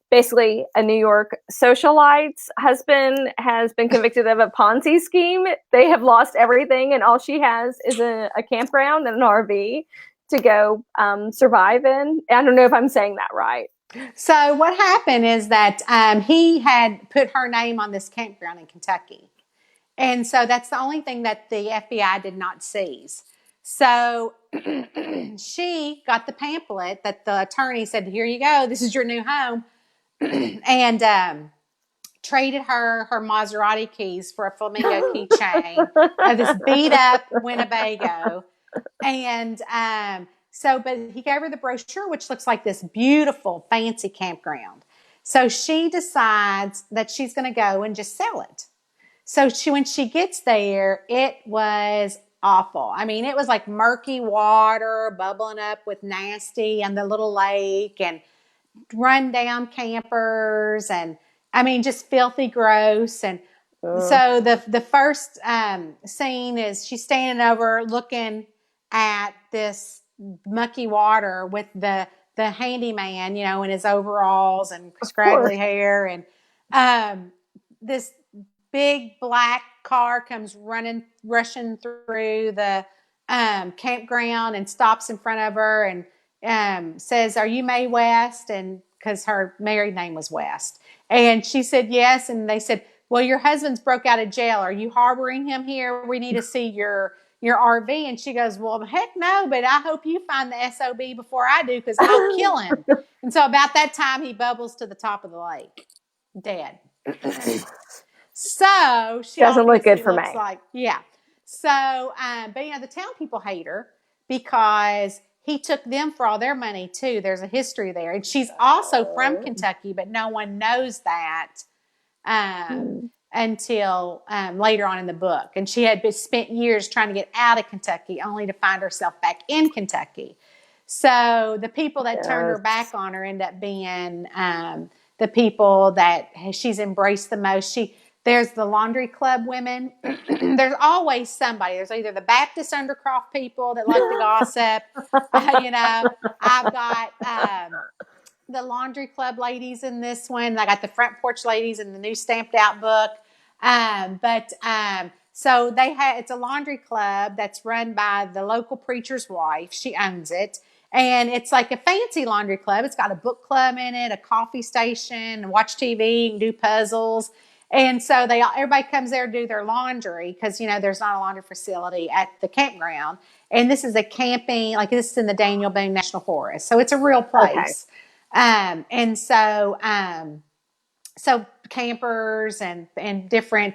Basically, a New York socialite's husband has been convicted of a Ponzi scheme. They have lost everything, and all she has is a campground and an RV to go survive in. I don't know if I'm saying that right. So what happened is that he had put her name on this campground in Kentucky. And so that's the only thing that the FBI did not seize. So she got the pamphlet that the attorney said, here you go, this is your new home. And traded her Maserati keys for a flamingo keychain of this beat up Winnebago. And but he gave her the brochure, which looks like this beautiful, fancy campground. So she decides that she's going to go and just sell it. So when she gets there, it was awful. I mean, it was like murky water bubbling up with nasty and the little lake and run down campers and I mean just filthy gross. And so the first scene is she's standing over looking at this mucky water with the handyman, in his overalls and scraggly hair, and this big black car comes rushing through the campground and stops in front of her and says, "Are you Mae West?" And because her married name was West, and she said yes. And they said, "Well, your husband's broke out of jail. Are you harboring him here? We need to see your RV." And she goes, "Well, heck no, but I hope you find the SOB before I do because I'll kill him." And so about that time, he bubbles to the top of the lake, dead. So she Doesn't look good obviously for looks me. like, yeah. So, but the town people hate her because he took them for all their money too. There's a history there. And she's also from Kentucky, but no one knows that until later on in the book. And she had spent years trying to get out of Kentucky only to find herself back in Kentucky. So the people that turned her back on her end up being the people that she's embraced the most. There's the laundry club women. There's always somebody. There's either the Baptist Undercroft people that love to gossip. I've got the laundry club ladies in this one. I got the front porch ladies in the new stamped out book. So it's a laundry club that's run by the local preacher's wife. She owns it. And it's like a fancy laundry club. It's got a book club in it, a coffee station, watch TV, and do puzzles. And so everybody comes there to do their laundry because, there's not a laundry facility at the campground. And this is a camping, like this is in the Daniel Boone National Forest. So it's a real place. And so campers and different,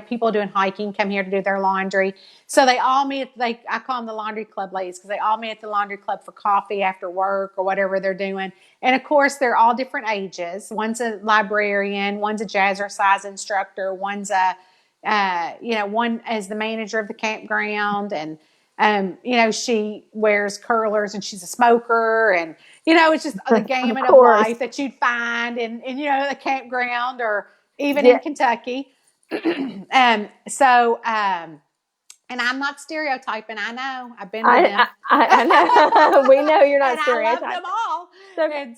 people doing hiking come here to do their laundry. So they all meet, I call them the laundry club ladies because they all meet at the laundry club for coffee after work or whatever they're doing. And of course, they're all different ages. One's a librarian, one's a jazzercise instructor, one's one is the manager of the campground. And, she wears curlers and she's a smoker. And, it's just the gamut of life that you'd find in a campground or even in Kentucky. And I'm not stereotyping. I know. I've been with them. I know. We know you're not and stereotyping. I love them all. And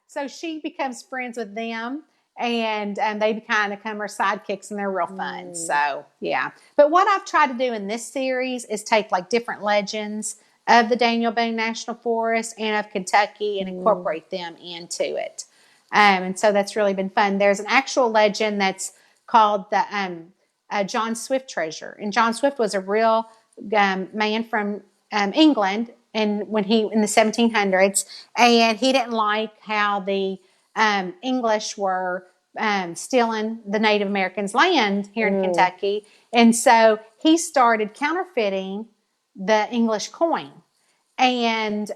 so she becomes friends with them. and they kind of become our sidekicks, and they're real fun. So yeah. But what I've tried to do in this series is take like different legends of the Daniel Boone National Forest and of Kentucky and incorporate them into it. And so that's really been fun. There's an actual legend that's called the John Swift treasure, and John Swift was a real man from England, and when he in the 1700s, and he didn't like how the English were stealing the Native Americans' land here in Kentucky, and so he started counterfeiting the English coin, and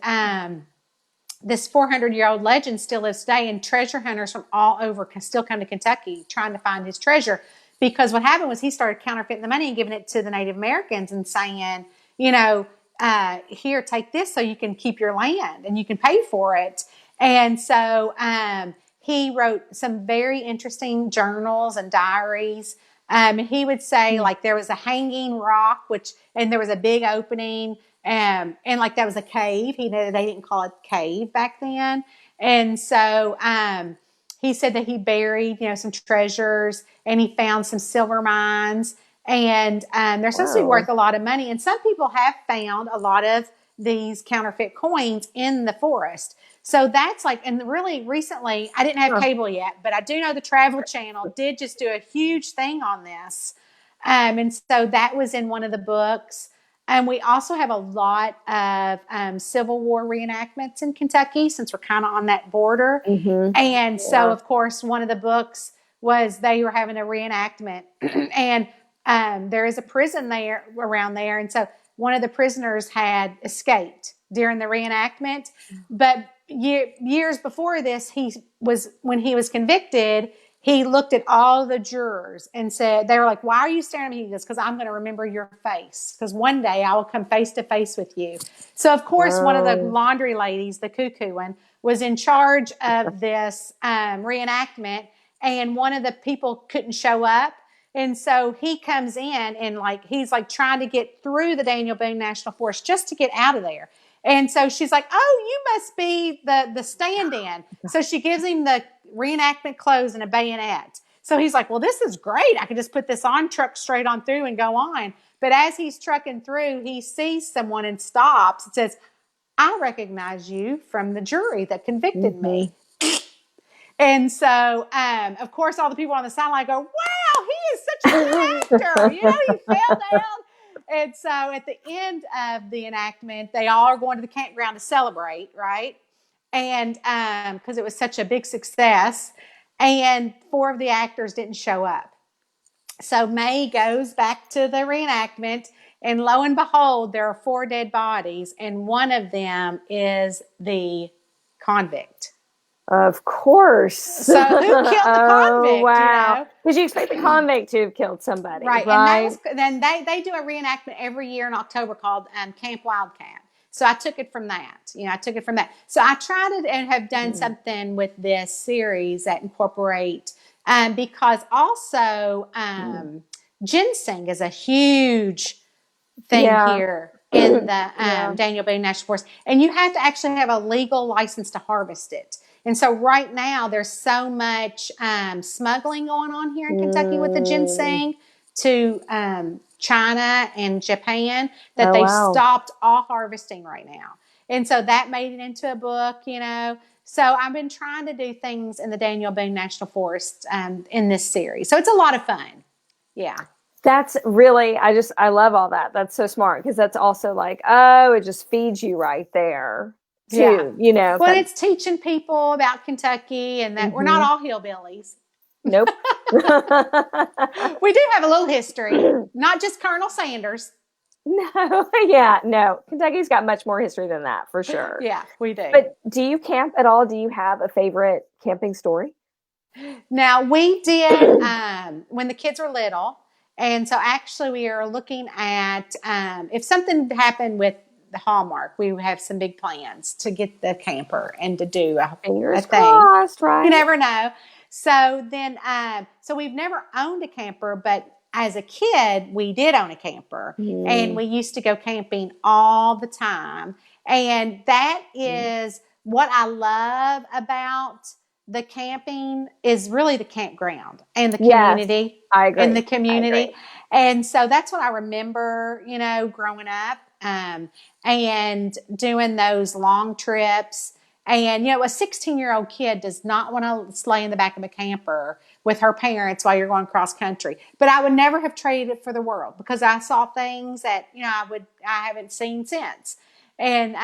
this 400-year-old legend still lives today, and treasure hunters from all over can still come to Kentucky trying to find his treasure. Because what happened was he started counterfeiting the money and giving it to the Native Americans and saying, here, take this so you can keep your land and you can pay for it. And so he wrote some very interesting journals and diaries. And he would say, like, there was a hanging rock, and there was a big opening, and like that was a cave. They didn't call it cave back then. And so he said that he buried, some treasures, and he found some silver mines, and they're supposed to be worth a lot of money. And some people have found a lot of these counterfeit coins in the forest. So that's like, and really recently, I didn't have cable yet, but I do know the Travel Channel did just do a huge thing on this. And so that was in one of the books. And we also have a lot of Civil War reenactments in Kentucky, since we're kind of on that border. And so, of course, one of the books was they were having a reenactment. And there is a prison there around there. And so one of the prisoners had escaped during the reenactment. But years before this, when he was convicted, he looked at all the jurors and said, they were like, why are you staring at me? He goes, because I'm going to remember your face. Because one day I will come face to face with you. So, of course, one of the laundry ladies, the cuckoo one, was in charge of this reenactment. And one of the people couldn't show up. And so he comes in and he's trying to get through the Daniel Boone National Forest just to get out of there. And so she's like, oh, you must be the stand-in. So she gives him the reenactment clothes and a bayonet. So he's like, well, this is great. I can just put this on, truck straight on through and go on. But as he's trucking through, he sees someone and stops and says, I recognize you from the jury that convicted me. And so, of course, all the people on the sideline go, wow, he is such a good actor. He fell down. And so at the end of the enactment, they all are going to the campground to celebrate, right? And because it was such a big success, and 4 of the actors didn't show up. So May goes back to the reenactment, and lo and behold, there are 4 dead bodies, and one of them is the convict. Of course. So who killed the convict? Wow. Because you expect the convict to have killed somebody. Right. And then they do a reenactment every year in October called Camp Wildcat. So I took it from that. So I tried to and have done something with this series that incorporate, because also ginseng is a huge thing here in the Daniel Boone National Forest. And you have to actually have a legal license to harvest it. And so right now there's so much smuggling going on here in Kentucky with the ginseng to China and Japan that they've stopped all harvesting right now. And so that made it into a book, So I've been trying to do things in the Daniel Boone National Forest in this series. So it's a lot of fun. Yeah. That's really, I love all that. That's so smart, because that's also it just feeds you right there too, Well, it's teaching people about Kentucky and that we're not all hillbillies. Nope. We do have a little history, not just Colonel Sanders. No. Kentucky's got much more history than that, for sure. Yeah, we do. But do you camp at all? Do you have a favorite camping story? Now, we did when the kids were little. And so actually we are looking at if something happened with the Hallmark, we have some big plans to get the camper and to do a Fingers thing. Crossed, right? You never know. So then, so we've never owned a camper, but as a kid, we did own a camper, and we used to go camping all the time. And that is what I love about the camping is really the campground and the Yes, community I and the agree. I community. agree. And so that's what I remember, growing up, and doing those long trips. And, a 16-year-old kid does not want to slay in the back of a camper with her parents while you're going cross country. But I would never have traded it for the world because I saw things that, I haven't seen since. And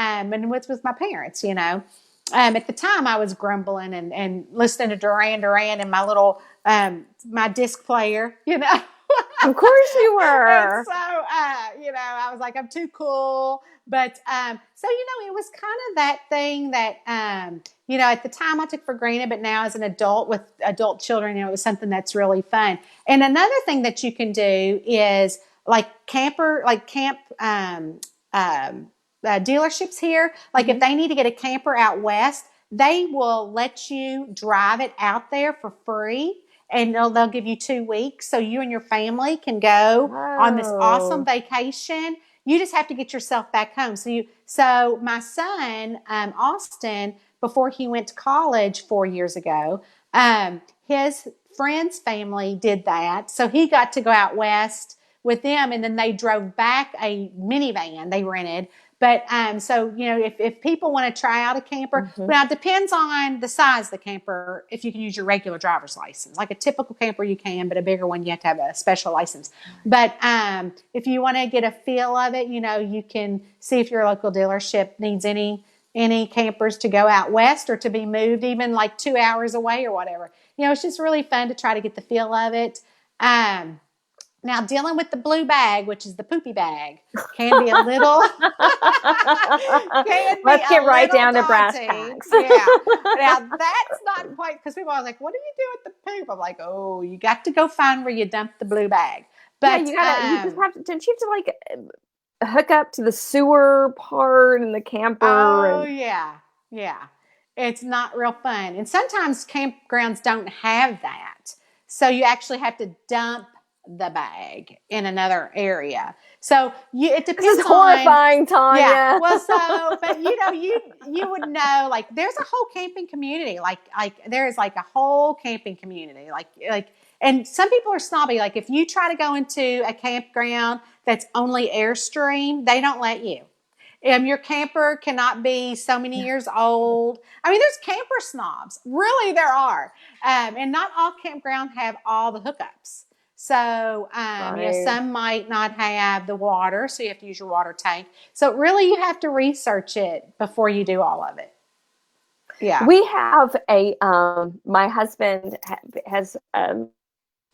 with my parents. At the time I was grumbling and listening to Duran Duran and my little, my disc player. Of course you And were. so, I was like, I'm too cool. But, so, it was kind of that thing that, at the time I took for granted, but now as an adult with adult children, it was something that's really fun. And another thing that you can do is like camp, dealerships here. Like if they need to get a camper out west, they will let you drive it out there for free. And they'll give you 2 weeks so you and your family can go on this awesome Oh. vacation. You just have to get yourself back home. So my son, Austin, before he went to college 4 years ago, his friend's family did that. So he got to go out west with them, and then they drove back a minivan they rented. But so if people want to try out a camper, now it depends on the size of the camper. If you can use your regular driver's license, like a typical camper, you can, but a bigger one you have to have a special license. But if you want to get a feel of it, you can see if your local dealership needs any campers to go out west or to be moved even like 2 hours away or whatever. It's just really fun to try to get the feel of it. Now, dealing with the blue bag, which is the poopy bag, can be a little Let's get right down to brass daunting. tacks. Yeah. Now that's not quite, because people are like, "What do you do with the poop?" I'm like, "Oh, you got to go find where you dump the blue bag." Yeah, But you just have to, don't you have to like hook up to the sewer part and the camper oh and yeah, yeah, it's not real fun, and sometimes campgrounds don't have that, so you actually have to dump the bag in another area. So it this is depends on. horrifying, Yeah. Tonya. Well, but you would know, like there's a whole camping community. Like there's like a whole camping community. And some people are snobby. Like if you try to go into a campground that's only Airstream, they don't let you. Your camper cannot be so many years old. I mean, there's camper snobs. Really, there are. And not all campgrounds have all the hookups. So, Right. some might not have the water, so you have to use your water tank. So, really, you have to research it before you do all of it. Yeah. We have my husband has an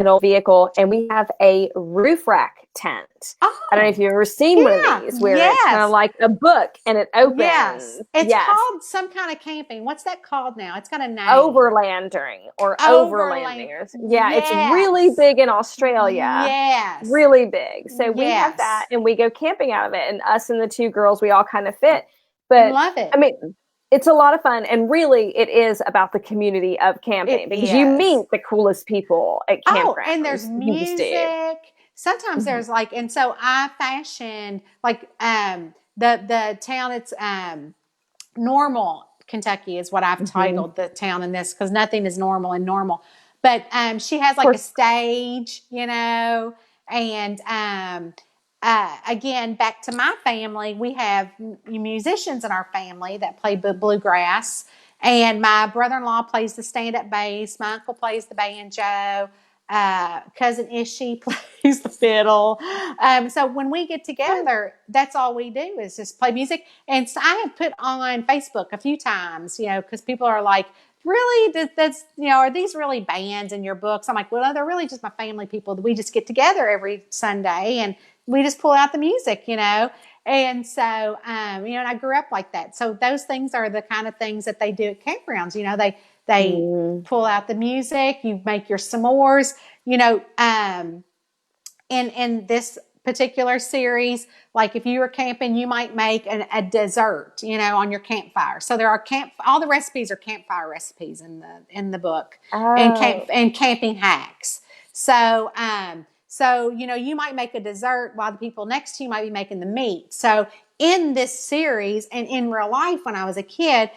old vehicle, and we have a roof rack tent. I don't know if Oh, you've ever seen one of yeah. these where it's kind of Yes. like a book and it Yes. opens. It's Yes. called some kind of camping. What's that called now? It's got a name. Overlanding or Overland. overlanding. Yeah, it's really Yes. big in Australia. Yes. Really big. So we have that, Yes. and we go camping out of it, and us and the two girls, we all kind of fit. But Love it. I mean, it's a lot of fun, and really it is about the community of camping It because you is. meet the coolest people at Oh, and there's campgrounds. You just do. music. Sometimes Mhm. there's like, and so I fashioned like the town. It's Normal, Kentucky is what I've Mhm. titled the town in this, because nothing is normal in Normal. But she has Of like a course. stage, and again, back to my family, we have musicians in our family that play bluegrass. And my brother-in-law plays the stand-up bass. My uncle plays the banjo. Cousin Ishi plays the fiddle. So when we get together, that's all we do is just play music. And so I have put on Facebook a few times, because people are like, really, are these really bands in your books? I'm like, well, no, they're really just my family people. We just get together every Sunday and we just pull out the music. And so, and I grew up like that. So those things are the kind of things that they do at campgrounds. They Mm. pull out the music, you make your s'mores, in this particular series, like if you were camping, you might make a dessert, on your campfire. So there are all the recipes are campfire recipes in the book, and Oh. camping hacks. So you might make a dessert while the people next to you might be making the meat. So in this series and in real life, when I was a kid,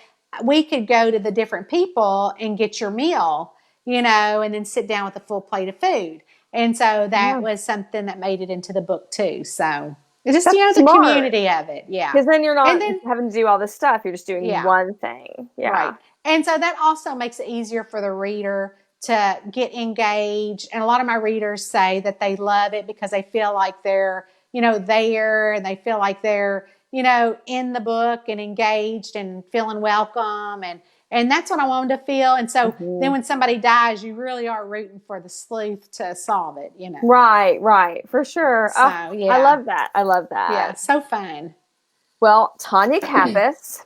we could go to the different people and get your meal, and then sit down with a full plate of food. And so that was something that made it into the book too. So it's just, That's the smart. community of it. Yeah. Because then you're not having to do all this stuff. You're just doing one thing. Yeah. Right. And so that also makes it easier for the reader to get engaged. And a lot of my readers say that they love it because they feel like they're, there, and they feel like they're, in the book and engaged and feeling welcome. And that's what I want them to feel. And so then when somebody dies, you really are rooting for the sleuth to solve it, Right. For sure. So, I love that. Yeah, so fun. Well, Tonya Kappes,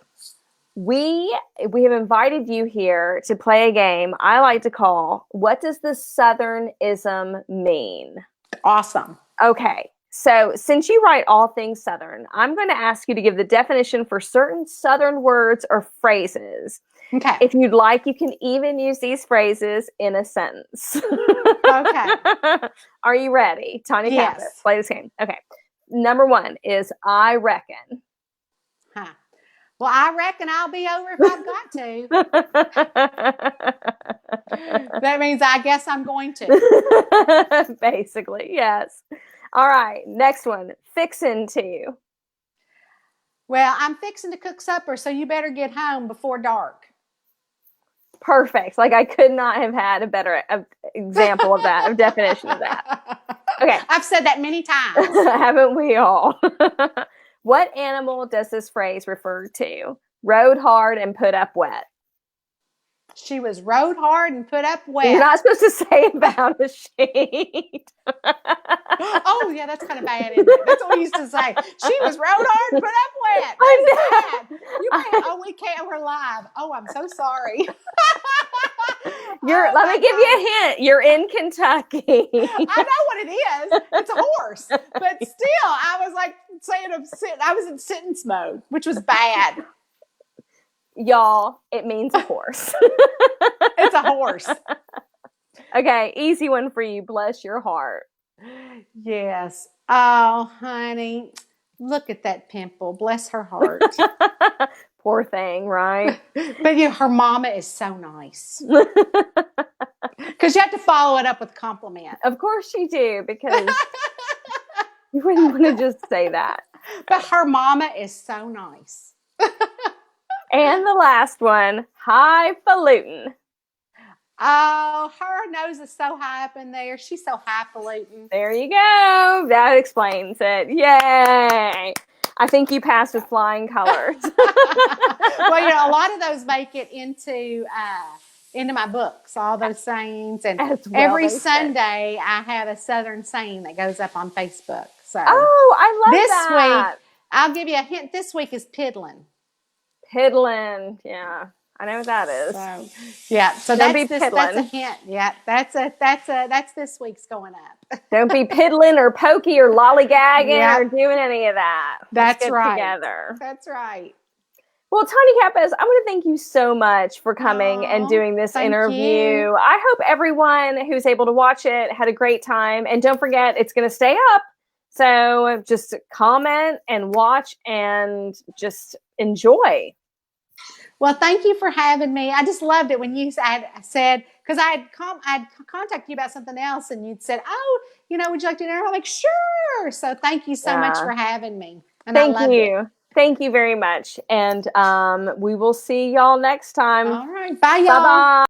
we have invited you here to play a game I like to call, What Does the Southernism Mean? Awesome. Okay. So since you write all things Southern, I'm going to ask you to give the definition for certain Southern words or phrases. Okay. If you'd like, you can even use these phrases in a sentence. Okay. Are you ready? Tonya Yes. Kappes, play this game. Okay. Number 1 is I reckon. Huh. Well, I reckon I'll be over if I've got to. That means I guess I'm going to. Basically, yes. All right. Next one. Fixin' to. Well, I'm fixing to cook supper, so you better get home before dark. Perfect. Like, I could not have had a better example of that, of definition of that. Okay. I've said that many times. Haven't we all? What animal does this phrase refer to? Rode hard and put up wet. She was rode hard and put up wet. You're not supposed to say about a sheet. Oh, yeah, that's kind of bad, isn't it? That's what we used to say. She was rode hard and put up wet. I know. You may, we can't, we're live. Oh, I'm so sorry. Let me give you a hint. You're in Kentucky. I know what it is. It's a horse. But still, I was like saying, I was in sentence mode, which was bad. Y'all, it means a horse. It's a horse. Okay, easy one for you. Bless your heart. Yes. Oh, honey, look at that pimple. Bless her heart. Poor thing, right? But her mama is so nice. Because you have to follow it up with a compliment. Of course you do, because you wouldn't want to just say that. But her mama is so nice. And the last one, highfalutin. Oh, her nose is so high up in there. She's so highfalutin. There you go. That explains it. Yay. I think you passed with flying colors. Well, a lot of those make it into my books, all those sayings. And every Sunday, I have a Southern saying that goes up on Facebook. So, I love that. This week, I'll give you a hint. This week is piddling. Piddling, yeah, I know what that is. So that's a hint. Yeah, that's this week's going up. Don't be piddling or pokey or lollygagging or doing any of that. That's right. Together. That's right. Well, Tonya Kappes, I want to thank you so much for coming and doing this interview. You. I hope everyone who's able to watch it had a great time. And don't forget, it's going to stay up. So just comment and watch and just enjoy. Well, thank you for having me. I just loved it when you said, because I'd contacted you about something else and you'd said, oh, would you like to interview? I'm like, sure. So thank you so much for having me. And thank you. Thank you very much. And we will see y'all next time. All right. Bye, y'all. Bye-bye.